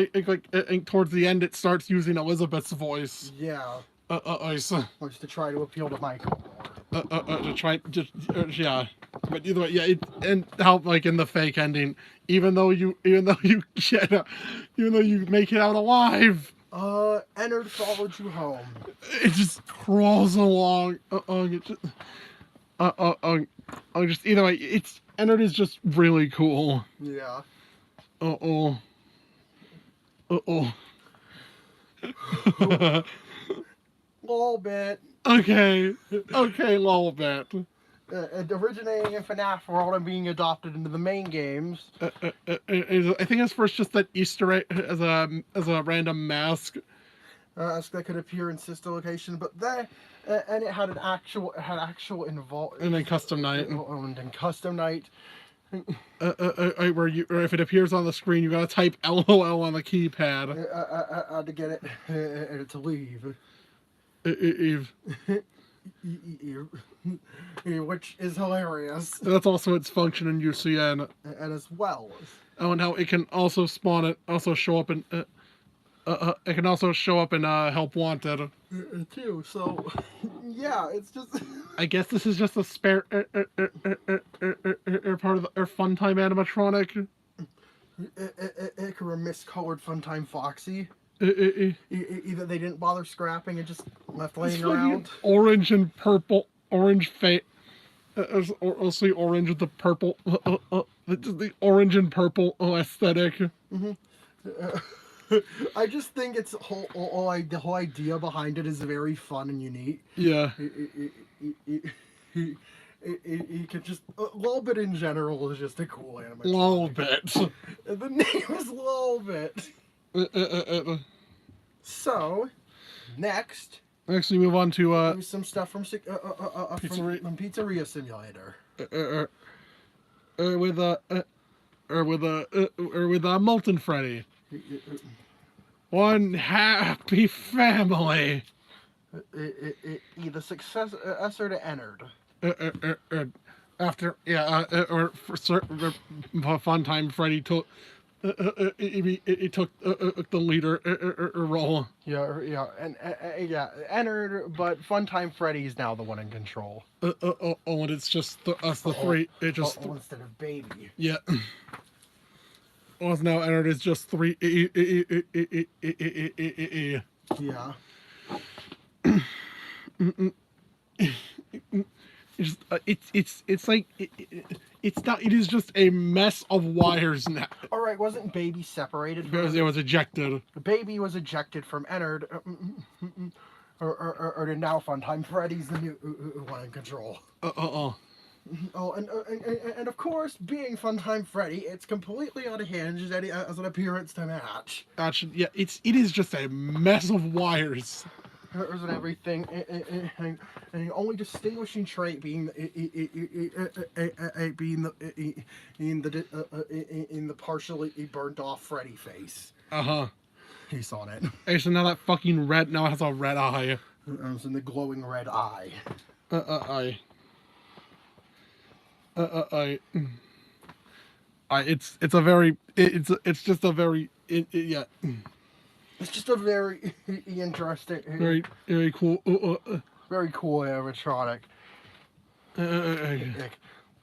towards the end it starts using Elizabeth's voice. Yeah. To try to appeal to Michael. Yeah. But either way, yeah, and how like in the fake ending, even though you make it out alive, Ennard followed you home. it just crawls along. Just either way, Ennard is just really cool. Yeah. Uh-oh. Lol bit. Okay, lol bit. Originating in FNaF world and being adopted into the main games. I think it's first just that Easter egg as a random mask. That could appear in sister location, but there, and it had actual involvement. And then custom night. And then custom night. Where if it appears on the screen, you gotta type LOL on the keypad. To get it to leave. Eve. Which is hilarious. That's also its function in UCN. And as well. Oh, and how it can also spawn it, also show up in. It can also show up in Help Wanted. Too. So, yeah, it's just. I guess this is just a spare part of the Funtime animatronic. It could have miscolored Funtime Foxy. Either they didn't bother scrapping and just left laying around. Orange and purple, orange face. Also orange with the purple, the orange and purple aesthetic. Mm-hmm. I just think it's the whole idea behind it is very fun and unique. Yeah. You could just Lolbit in general is just a cool animatronic. Lolbit. The name is Lolbit. So, next we move on to some stuff from Pizzeria Simulator. With Molten Freddy. One happy family. The successor to Ennard. After Funtime Freddy took. He took the leader role. Yeah, and Ennard, but Funtime Freddy's now the one in control. And it's just us, the three. It just instead of Baby. Yeah. Well, now Ennard is just three. Yeah. It's like it's not. It is just a mess of wires now. All right, wasn't Baby separated? Because it was ejected. Baby was ejected from Ennard, or now Funtime Freddy's the new one in control. Oh, and of course, being Funtime Freddy, it's completely unhinged as an appearance to match. Actually, yeah, it is just a mess of wires. And everything, and the only distinguishing trait being in the partially burnt off Freddy face. He's on it. Hey, so now that fucking red now has a red eye. It's in the glowing red eye. It's just a very yeah. It's just a very interesting, very cool, very cool animatronic.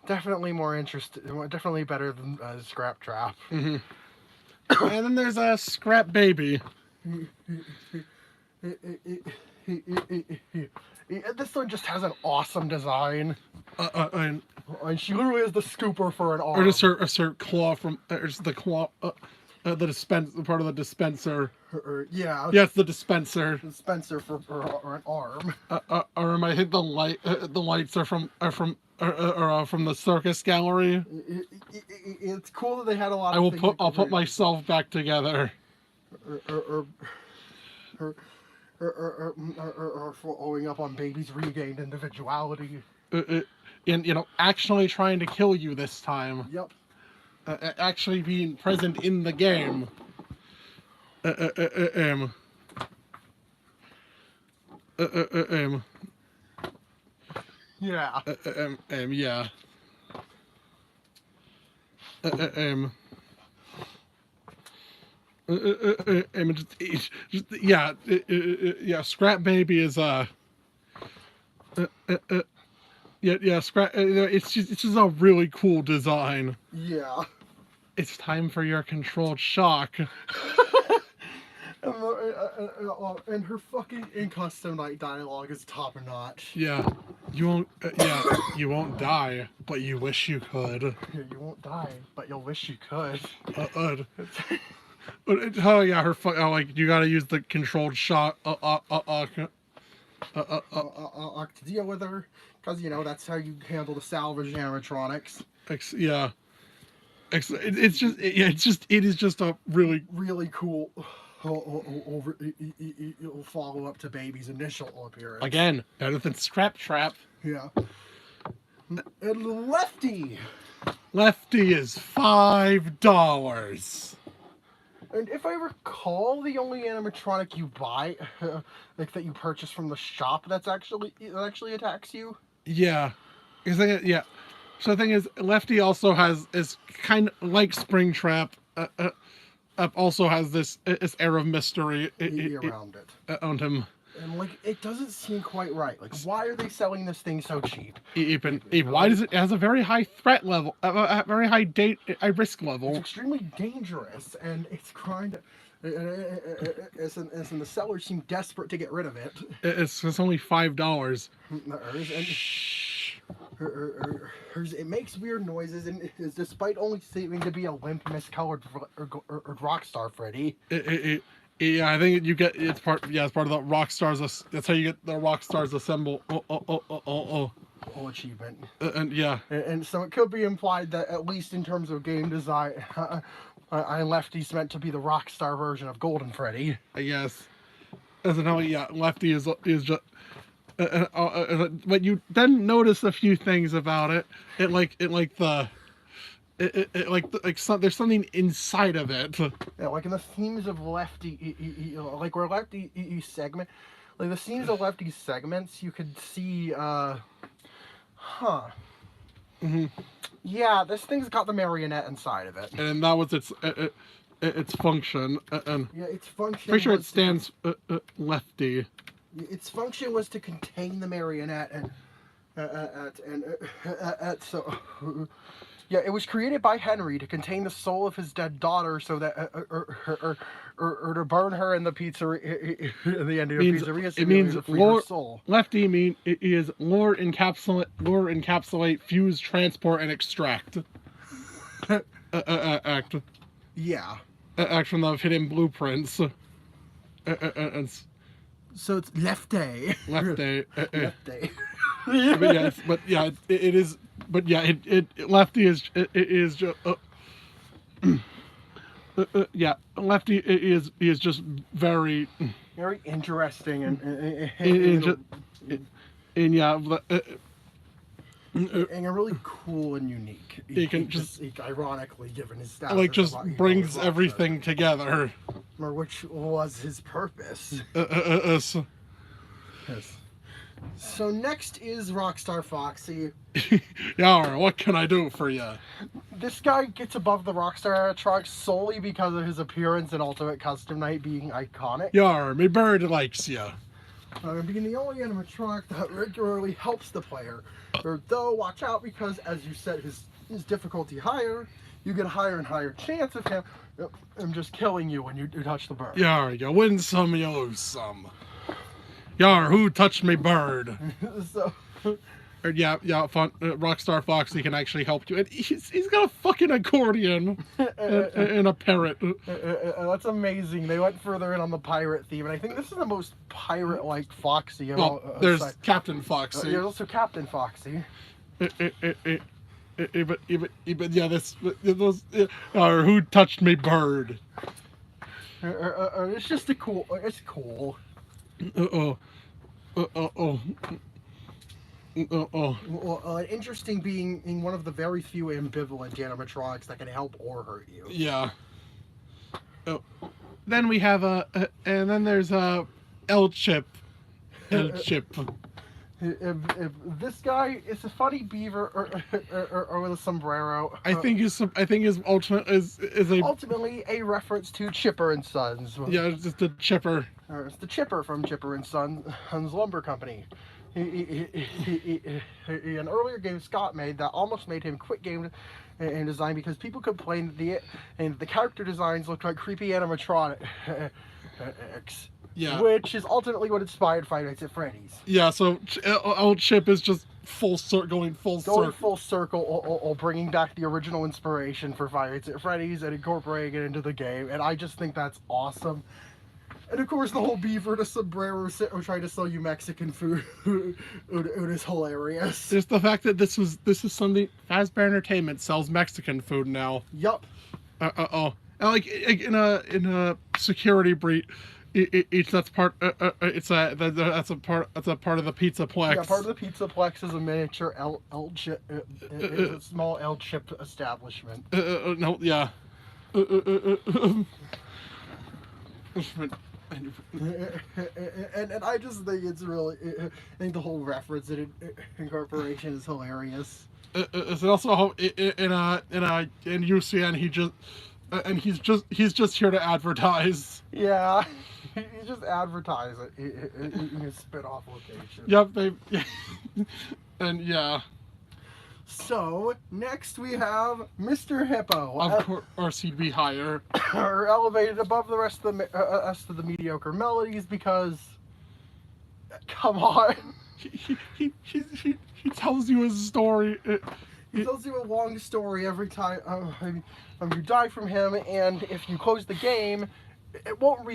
Definitely more interesting. Definitely better than Scrap Trap. Mm-hmm. And then there's a Scrap Baby. This one just has an awesome design. And she literally is the scooper for an arm. Or just her claw from, or just the claw. The part of the dispenser. Yeah. Yes, the dispenser. Dispenser for an arm. Or I think the lights are from the circus gallery. It's cool that they had a lot. I'll put myself back together. Or following up on Baby's regained individuality. And actually trying to kill you this time. Yep. Actually being present in the game. Yeah. Yeah. Yeah. Scrap Baby is Yeah. It's just a really cool design. Yeah. It's time for your controlled shock. And her fucking in custom night dialogue is top notch. Yeah, you won't. You won't die, but you wish you could. Yeah, you won't die, but you'll wish you could. Oh yeah, like you gotta use the controlled shock. To deal with her, because that's how you handle the salvage animatronics. Yeah. It is just a really cool follow up to Baby's initial appearance. Again, better than Scrap Trap. Yeah. And Lefty is $5. And if I recall, the only animatronic you buy, like that you purchase from the shop, that actually attacks you. Yeah. Yeah. So the thing is, Lefty also is kind of like Springtrap. Also has this air of mystery around it. Around him. And it doesn't seem quite right. Why are they selling this thing so cheap? Why does it has a very high threat level, a very high risk level? It's extremely dangerous, and it's kind of. And the sellers seem desperate to get rid of it. It's only $5. It makes weird noises, and despite only seeming to be a limp, miscolored Rockstar Freddy. Yeah, I think it's part of the Rockstars. That's how you get the Rockstars assemble. Achievement. And yeah. And so it could be implied that, at least in terms of game design, Lefty's meant to be the Rockstar version of Golden Freddy. I guess. As in how, yeah, Lefty is just. But you then notice a few things about it. There's something inside of it. Yeah, like in the themes of Lefty, where Lefty segment, like the scenes of Lefty's segments, you could see, Yeah, this thing's got the marionette inside of it. And that was its function. Yeah, its function. Pretty sure it stands Lefty. Its function was to contain the marionette, so. Yeah, it was created by Henry to contain the soul of his dead daughter, so that, or to burn her in the pizzeria, in the end of the pizzeria. It means lure, soul. Lefty is lure, encapsulate, fuse, transport, and extract. Act. Yeah. Act from the hidden blueprints. So it's Lefty. Lefty. Lefty. Lefty is just Lefty is just very interesting and really cool and unique. He can just ironically, given his status, just brings everything together. Or which was his purpose. Yes. So next is Rockstar Foxy. Yar, what can I do for you? This guy gets above the Rockstar truck solely because of his appearance in Ultimate Custom Night being iconic. Yar, me bird likes ya. Being the only animatronic that regularly helps the player. Though, watch out, because as you said, his difficulty higher, you get a higher and higher chance of him just killing you when you touch the bird. Yar, you win some, you lose some. Yar, who touched me bird? So, fun. Rockstar Foxy can actually help you. And he's got a fucking accordion and a parrot. That's amazing. They went further in on the pirate theme, and I think this is the most pirate-like Foxy of all. There's Captain Foxy. There's also Captain Foxy. But yeah, who touched me bird? It's just it's cool. Interesting being one of the very few ambivalent animatronics that can help or hurt you. Yeah. Then we have and then there's El-Chip. If this guy is a funny beaver or with a sombrero. I think his ultimate is ultimately a reference to Chipper and Sons. Yeah, it's just the Chipper. It's the Chipper from Chipper and Sons Lumber Company. an earlier game Scott made that almost made him quit game and design because people complained that the character designs looked like creepy animatronics. Yeah. Which is ultimately what inspired Five Nights at Freddy's. Yeah, so old Chip is just going full circle, or bringing back the original inspiration for Five Nights at Freddy's and incorporating it into the game, and I just think that's awesome. And of course, the whole beaver to sombrero trying to sell you Mexican food is hilarious. There's the fact that this is something Fazbear Entertainment sells Mexican food now. Yup. Like in a security breach. That's part. That's a part of the Pizzaplex. Yeah, part of the Pizzaplex is a miniature L chip, a small L chip establishment. No, yeah. And I just think it's really. I think the whole reference and incorporation is hilarious. It's also in UCN he's just here to advertise. Yeah. You just advertise it in a spin-off location. Yep, and yeah. So, next we have Mr. Hippo. Of course he'd be higher. Or elevated above the rest of the mediocre melodies because... Come on. He tells you his story. He tells you a long story every time you die from him, and if you close the game... It won't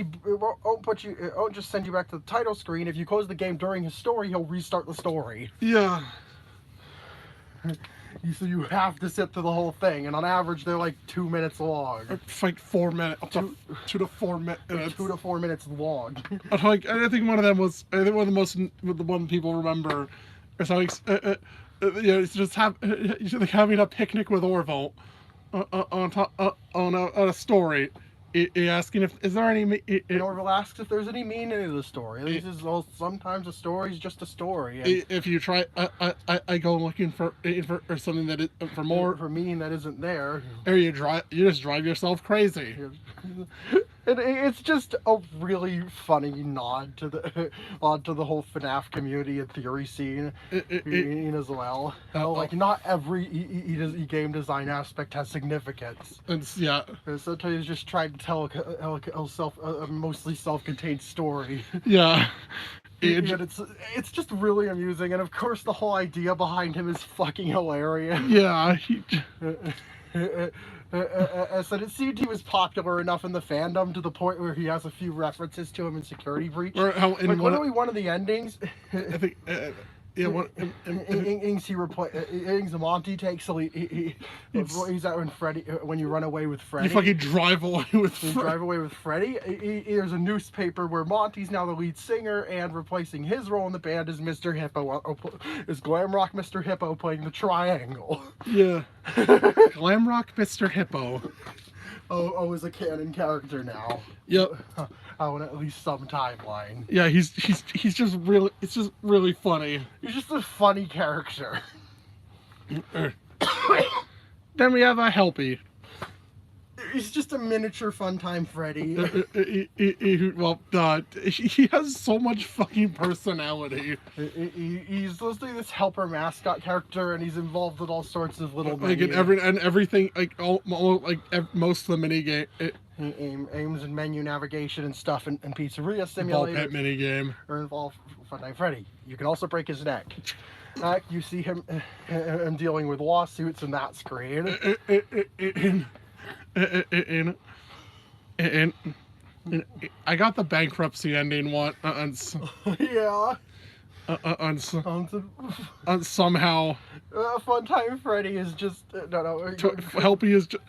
just send you back to the title screen. If you close the game during his story, he'll restart the story. Yeah. So you have to sit through the whole thing, and on average, they're like 2 minutes long. It's like 4 minutes, up to 2 to 4 minutes. 2 to 4 minutes long. I think one of them was, the one people remember, is how it's just having a picnic with Orville on a story. Asking is there any... Orville asks if there's any meaning in the story. He says, well, sometimes a story's just a story. And if you try... I go looking for something that is... For more... For meaning that isn't there. Or you just drive yourself crazy. And it's just a really funny nod to the whole FNaF community and theory scene as well. Like, not every game design aspect has significance. Yeah. And sometimes you just try to tell a mostly self-contained story. Yeah. It's just really amusing, and of course the whole idea behind him is fucking hilarious. Yeah. So it seemed he was popular enough in the fandom to the point where he has a few references to him in Security Breach. Literally one of the endings. I think. Yeah, Ings Monty takes he's out when you run away with Freddy. You fucking drive away with Freddy. Drive away with Freddy. There's a newspaper where Monty's now the lead singer, and replacing his role in the band is Mr. Hippo, is Glam Rock Mr. Hippo playing the triangle. Yeah. Glam Rock Mr. Hippo. Is a canon character now. Yep. On at least some timeline. Yeah, he's just really, it's just really funny. He's just a funny character. Then we have a Helpy. He's just a miniature Funtime Freddy. He has so much fucking personality. He's mostly this helper mascot character, and he's involved with all sorts of little everything, most of the mini game. Aims and menu navigation and stuff, and pizzeria simulator. Ball pit mini game. Or involved Funtime Freddy. You can also break his neck. You see him dealing with lawsuits in that screen. And I got the bankruptcy ending one. Yeah. Somehow. Funtime Freddy is just Helpy is just.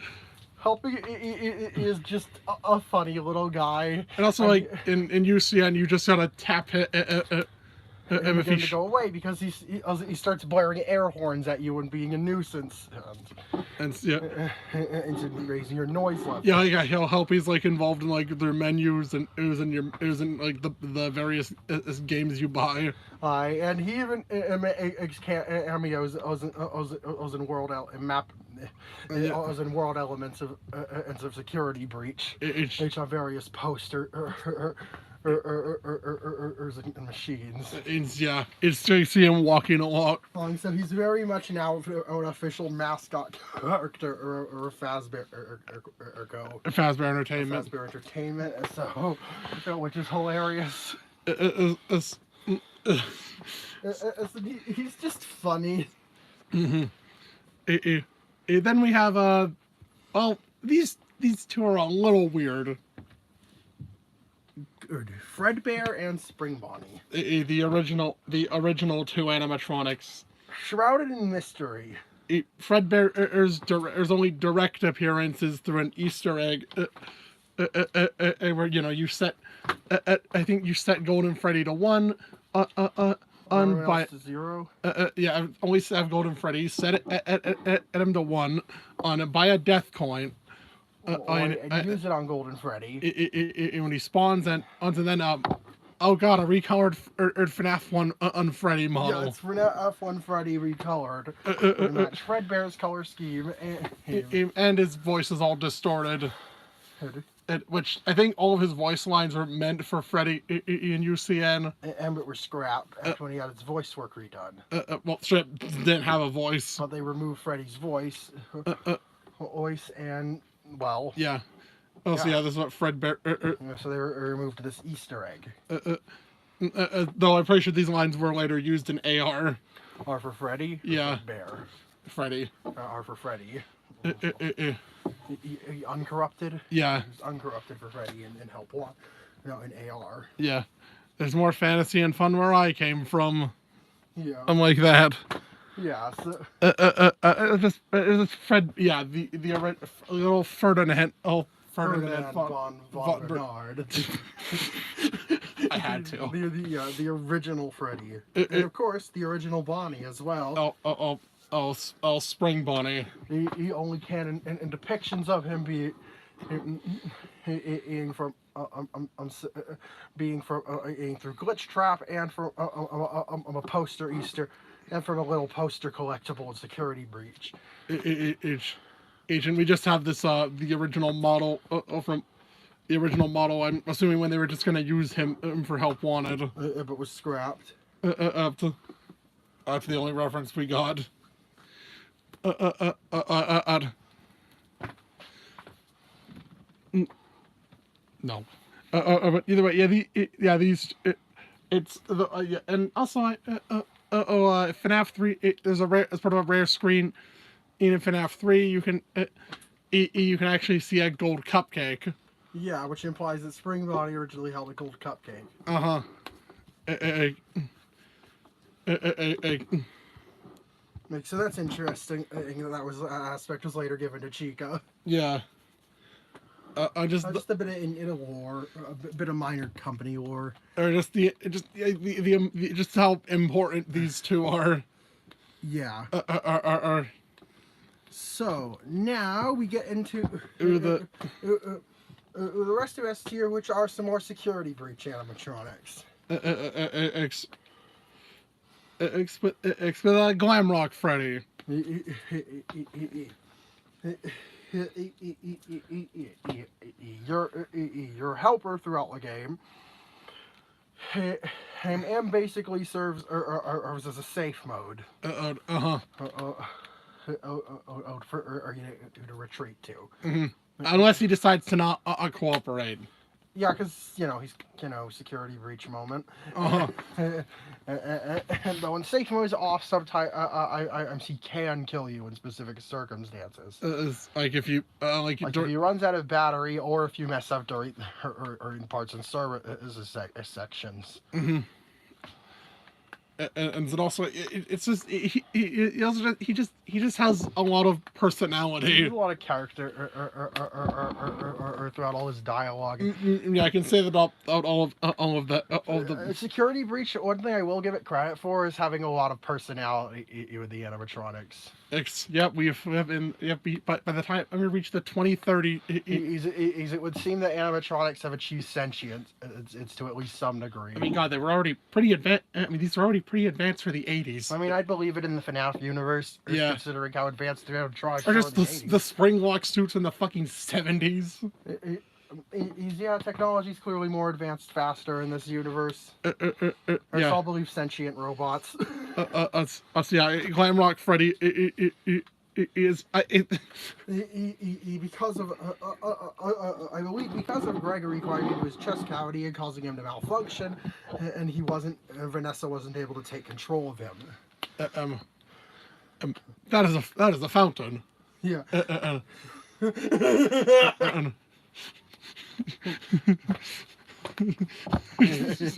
Helpy is just a funny little guy. And also, like in UCN, you just gotta tap hit. And if to go away because he starts blaring air horns at you and being a nuisance and raising your noise level. Yeah, he'll help. He's like involved in like their menus and it was in like the various games you buy. And he even cameos in world elements of Security Breach. Which are various poster. machines. It's you see him walking a lot. So he's very much now an official mascot character or Fazbear or Fazbear Entertainment. Fazbear Entertainment. So, which is hilarious. He's just funny. Mm-hmm. Then we have well, these two are a little weird. Good. Fredbear and Spring Bonnie. The original two animatronics. Shrouded in mystery. Fredbear's only direct appearances through an Easter egg, where you set, I think you set Golden Freddy to 1, on by to 0. Yeah, I only have Golden Freddy. Set it at him to 1 on by a death coin. And use it on Golden Freddy. When he spawns, and then oh god, a recolored FNaF 1 on Freddy model. Yeah, it's FNaF 1 Freddy recolored. Match Fredbear's color scheme. And his voice is all distorted. Which I think all of his voice lines are meant for Freddy in UCN. And it were scrapped after when he got his voice work redone. Well, Strip didn't have a voice. But they removed Freddy's voice. And, well... Yeah. Oh, so yeah, this is what Fredbear... so they removed this Easter egg. Though I'm pretty sure these lines were later used in AR. R for Freddy? Yeah. Bear. Freddy. R for Freddy. Uncorrupted? Yeah. He's uncorrupted for Freddy in Help 1. No, in AR. Yeah. There's more fantasy and fun where I came from. Yeah. I'm like that. Yeah, so... Just Fred... Yeah, the little Ferdinand... Oh, Ferdinand von Bernard. I had to. The original Freddy. And of course, the original Bonnie as well. Oh, Spring Bonnie. He only can in depictions of him being from through Glitch Trap and from a poster Easter and from a little poster collectible in Security Breach. Agent, we just have this the original model from the original model. I'm assuming when they were just gonna use him for Help Wanted. But was scrapped. That's the only reference we got. No. But either way, it's the and also FNaF 3. There's as part of a rare screen in FNaF 3. You can actually see a gold cupcake. Yeah, which implies that Spring Bonnie originally held a gold cupcake. So that's interesting. That aspect was later given to Chica. Yeah. Just a bit of lore, a bit of minor company lore, or just how important these two are. Yeah. So now we get into the rest of S tier, which are some more Security Breach animatronics. Glamrock Freddy. Your helper throughout the game, and basically serves as a safe mode. For you to retreat to. Mm-hmm. Unless he decides to not cooperate. Yeah, because, he's, Security Breach moment. And though when safe mode is off, sometimes he can kill you in specific circumstances. Like if you, if he runs out of battery, or if you mess up during, or in parts and service sections. Mm-hmm. And it also, it's just he just has a lot of personality. He has a lot of character or throughout all his dialogue. Yeah, I can say that about all of the Security Breach. One thing I will give it credit for is having a lot of personality with the animatronics. Yep, we have been. Yep, by the time we reach the 2030, it would seem that animatronics have achieved sentience. It's to at least some degree. I mean, God, they were already pretty advanced. I mean, these were already pretty advanced for the 80s. I mean, I'd believe it in the FNaF universe, considering how advanced the animatronics are. Or just the Springlock suits in the fucking 70s. technology's clearly more advanced, faster in this universe. There's all believe sentient robots. Yeah, Glamrock Freddy is because of I believe because of Gregory climbing into his chest cavity and causing him to malfunction, and Vanessa wasn't able to take control of him. That is a fountain. Yeah. It's just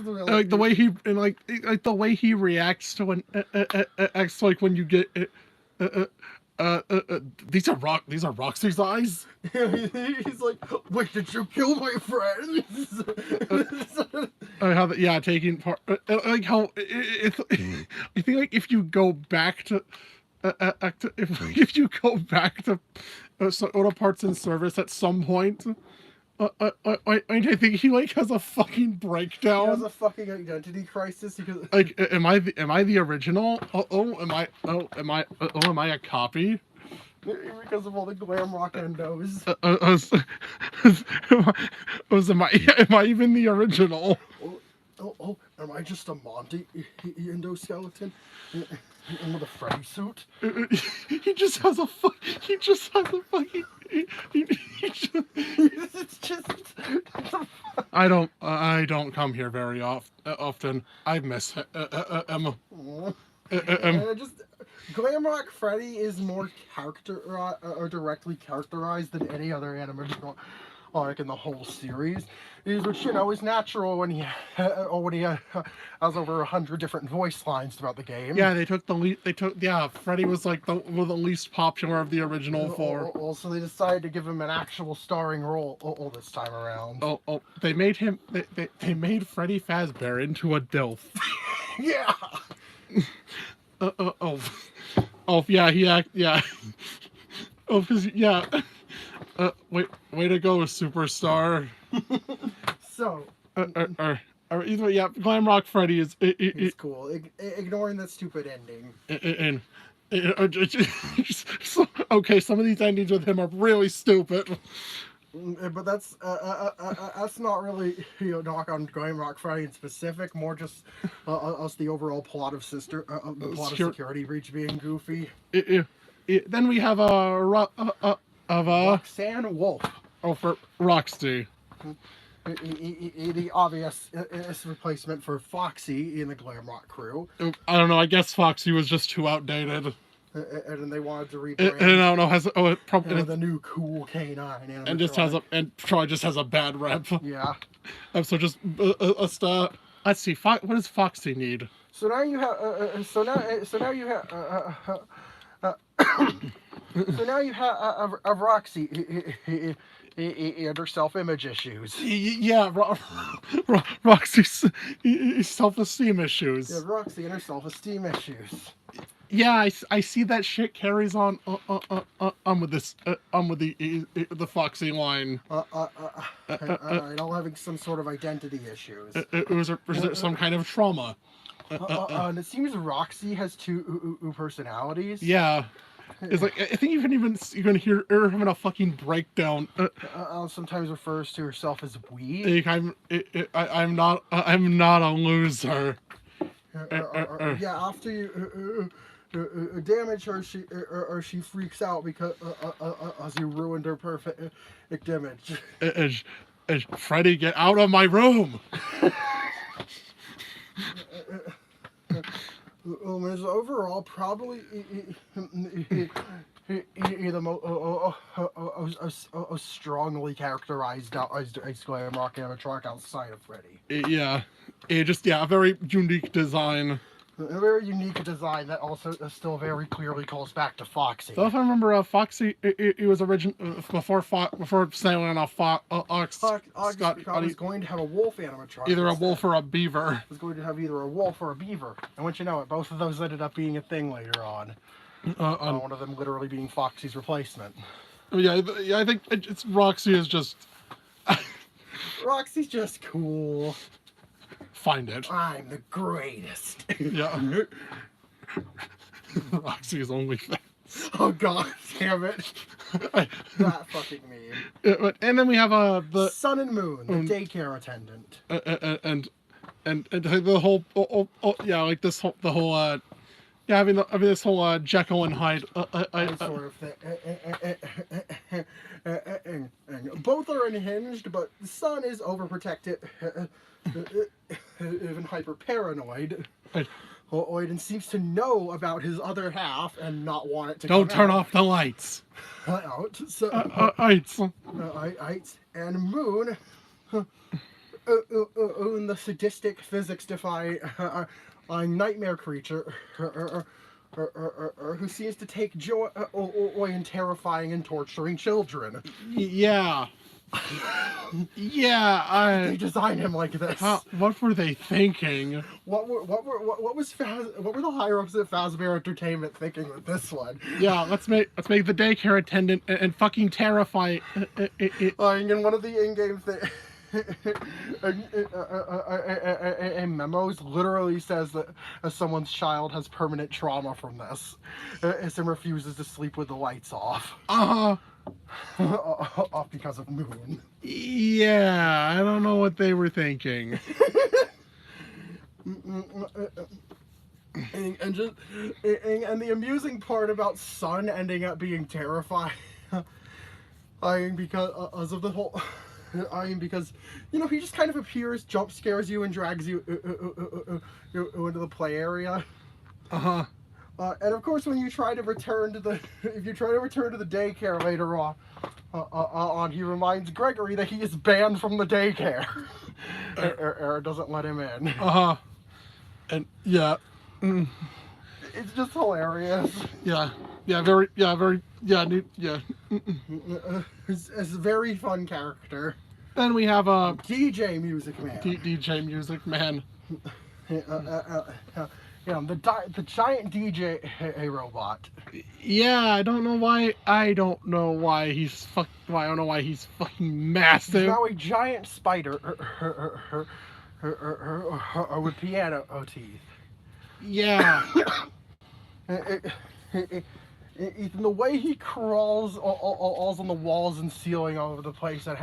really like the way he and like the way he reacts to when acts like when you get these are Roxy's eyes. He's like, wait, did you kill my friends? Taking part like how I think like if you go back to if you go back to auto parts and service at some point. I think he like has a fucking breakdown. He has a fucking identity crisis because like, am I the original? Am I a copy? Because of all the glam rock endos. Am I even the original? Am I just a Monty endoskeleton? And with a Freddy suit? He just has a fucking. It's just. I don't come here very often. I miss Emma. Just Glamrock Freddy is more directly characterized than any other animatronic in the whole series. Which is natural when he has over 100 different voice lines throughout the game. Yeah, Freddy was like the least popular of the original four. Also, they decided to give him an actual starring role this time around. They made him. They made Freddy Fazbear into a DILF. Yeah. Way to go, superstar. So. Glamrock Freddy is. It's cool. Ignoring that stupid ending. Okay, some of these endings with him are really stupid. But that's not really knock on Glamrock Freddy in specific. More just us the overall plot of Security Breach being goofy. Then we have Roxanne Wolf. Oh, for Roxy. The obvious replacement for Foxy in the Glamrock crew. I don't know. I guess Foxy was just too outdated. And then they wanted to rebrand. And I don't know. It probably the new cool canine animatronic. And probably just has a bad rep. Yeah. So just let's see. What does Foxy need? So now you have. So now you have Roxy and her self-image issues. Yeah, Roxy's self-esteem issues. Yeah, Roxy and her self-esteem issues. Yeah, I see that shit carries on with this with the Foxy line. Having some sort of identity issues. Was there some kind of trauma? And it seems Roxy has two personalities. Yeah. It's like I think you're gonna hear her having a fucking breakdown. Sometimes refers to herself as we. I'm not a loser. Yeah, after you damage her, she freaks out because as you ruined her perfect image. Freddy, get out of my room. Overall, probably the most strongly characterized as Glamrock animatronic outside of Freddy. Yeah, a very unique design. A very unique design that also still very clearly calls back to Foxy. So if I remember, Foxy, it was before sailing on Fox. Scott was going to have a wolf animatronic. Either a wolf or a beaver. Was going to have either a wolf or a beaver, and once you know it, both of those ended up being a thing later on. One of them literally being Foxy's replacement. Yeah, I think it's Roxy is just. Roxy's just cool. Find it. I'm the greatest. Yeah. Roxy's OnlyFans. Oh God. damn it. That fucking meme. And then we have the Sun and Moon, the daycare attendant. And the whole yeah, like this whole having this whole Jekyll and Hyde sort of thing. Both are unhinged, but the Sun is overprotected, even hyper paranoid. And seems to know about his other half and not want it to Don't turn out. off the lights. Out. So, and Moon, the sadistic physics-defying nightmare creature, who seems to take joy in terrifying and torturing children. Yeah. Yeah, they designed him like this. What were they thinking? What were the higher ups at Fazbear Entertainment thinking with this one? Yeah, let's make the daycare attendant and fucking terrify. And one of the in-game things. In memos literally says that someone's child has permanent trauma from this, and refuses to sleep with the lights off. Off because of Moon. Yeah, I don't know what they were thinking. And the amusing part about Sun ending up being terrifying, because of the whole. Because, you know, he just kind of appears, jump scares you, and drags you into the play area. And of course, when you try to return to the, daycare later on, he reminds Gregory that he is banned from the daycare. Or doesn't let him in. And yeah. It's just hilarious. Yeah. It's a very fun character. Then we have DJ Music Man. DJ Music Man. The giant DJ robot. Yeah, I don't know why he's fucking massive. He's now a giant spider with piano teeth. Yeah. Ethan, the way he crawls on the walls and ceiling all over the place and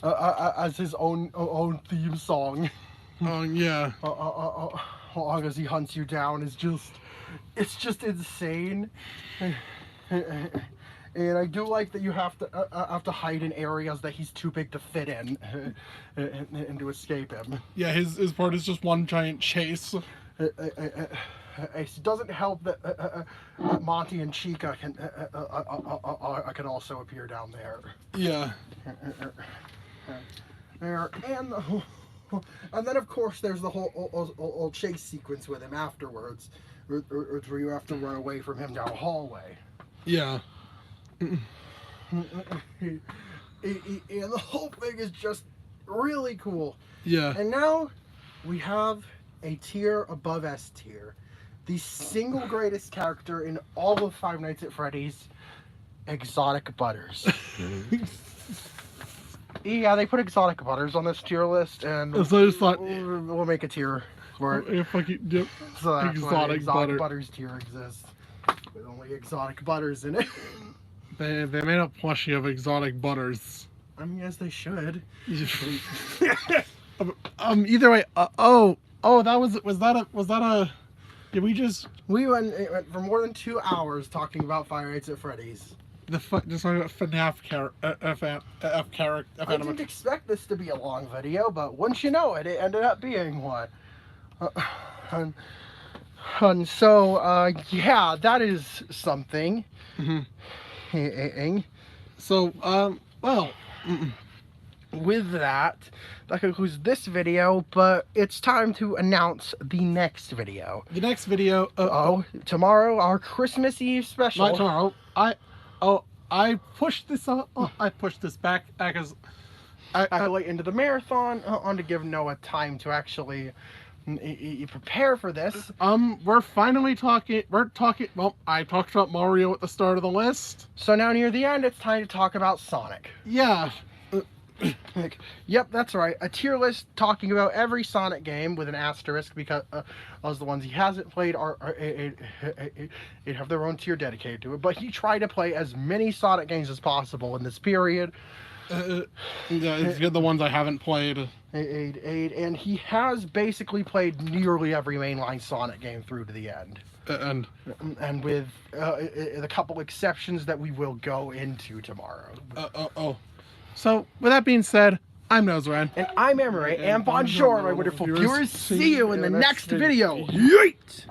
as his own theme song. Yeah. As he hunts you down is just insane. And I do like that you have to hide in areas that he's too big to fit in and to escape him. Yeah, his part is just one giant chase. It doesn't help that Monty and Chica can also appear down there. Yeah. And then of course there's the whole chase sequence with him afterwards, where you have to run away from him down a hallway. Yeah. And the whole thing is just really cool. Yeah. And now we have a tier above S tier. The single greatest character in all of Five Nights at Freddy's, Exotic Butters. Yeah, they put Exotic Butters on this tier list, and so I just thought we'll make a tier for it. So that's Exotic Butters tier exists, with only Exotic Butters in it. They made a plushie of Exotic Butters. I mean, yes, they should. Either way, was that a? Did we just? We went for more than 2 hours talking about Five Nights at Freddy's. Just talking about FNaF character. I didn't expect this to be a long video, but once you know it, it ended up being one. And so, yeah, that is something. Mm-hmm. So, well. With that concludes this video, but it's time to announce the next video. The next video. Tomorrow, our Christmas Eve special. Not tomorrow. I pushed this up. I pushed this back because I late into the marathon to give Noah time to actually prepare for this. We're finally talking. Well, I talked about Mario at the start of the list. So now near the end, it's time to talk about Sonic. Yeah. Like, yep, that's right. A tier list talking about every Sonic game with an asterisk because those the ones he hasn't played it have their own tier dedicated to it. But he tried to play as many Sonic games as possible in this period. Yeah, it's good the ones I haven't played. And he has basically played nearly every mainline Sonic game through to the end. And with a couple exceptions that we will go into tomorrow. So, with that being said, I'm Noseran. And I'm Emery. And bonjour, my wonderful viewers. See you in the next video. Yeet!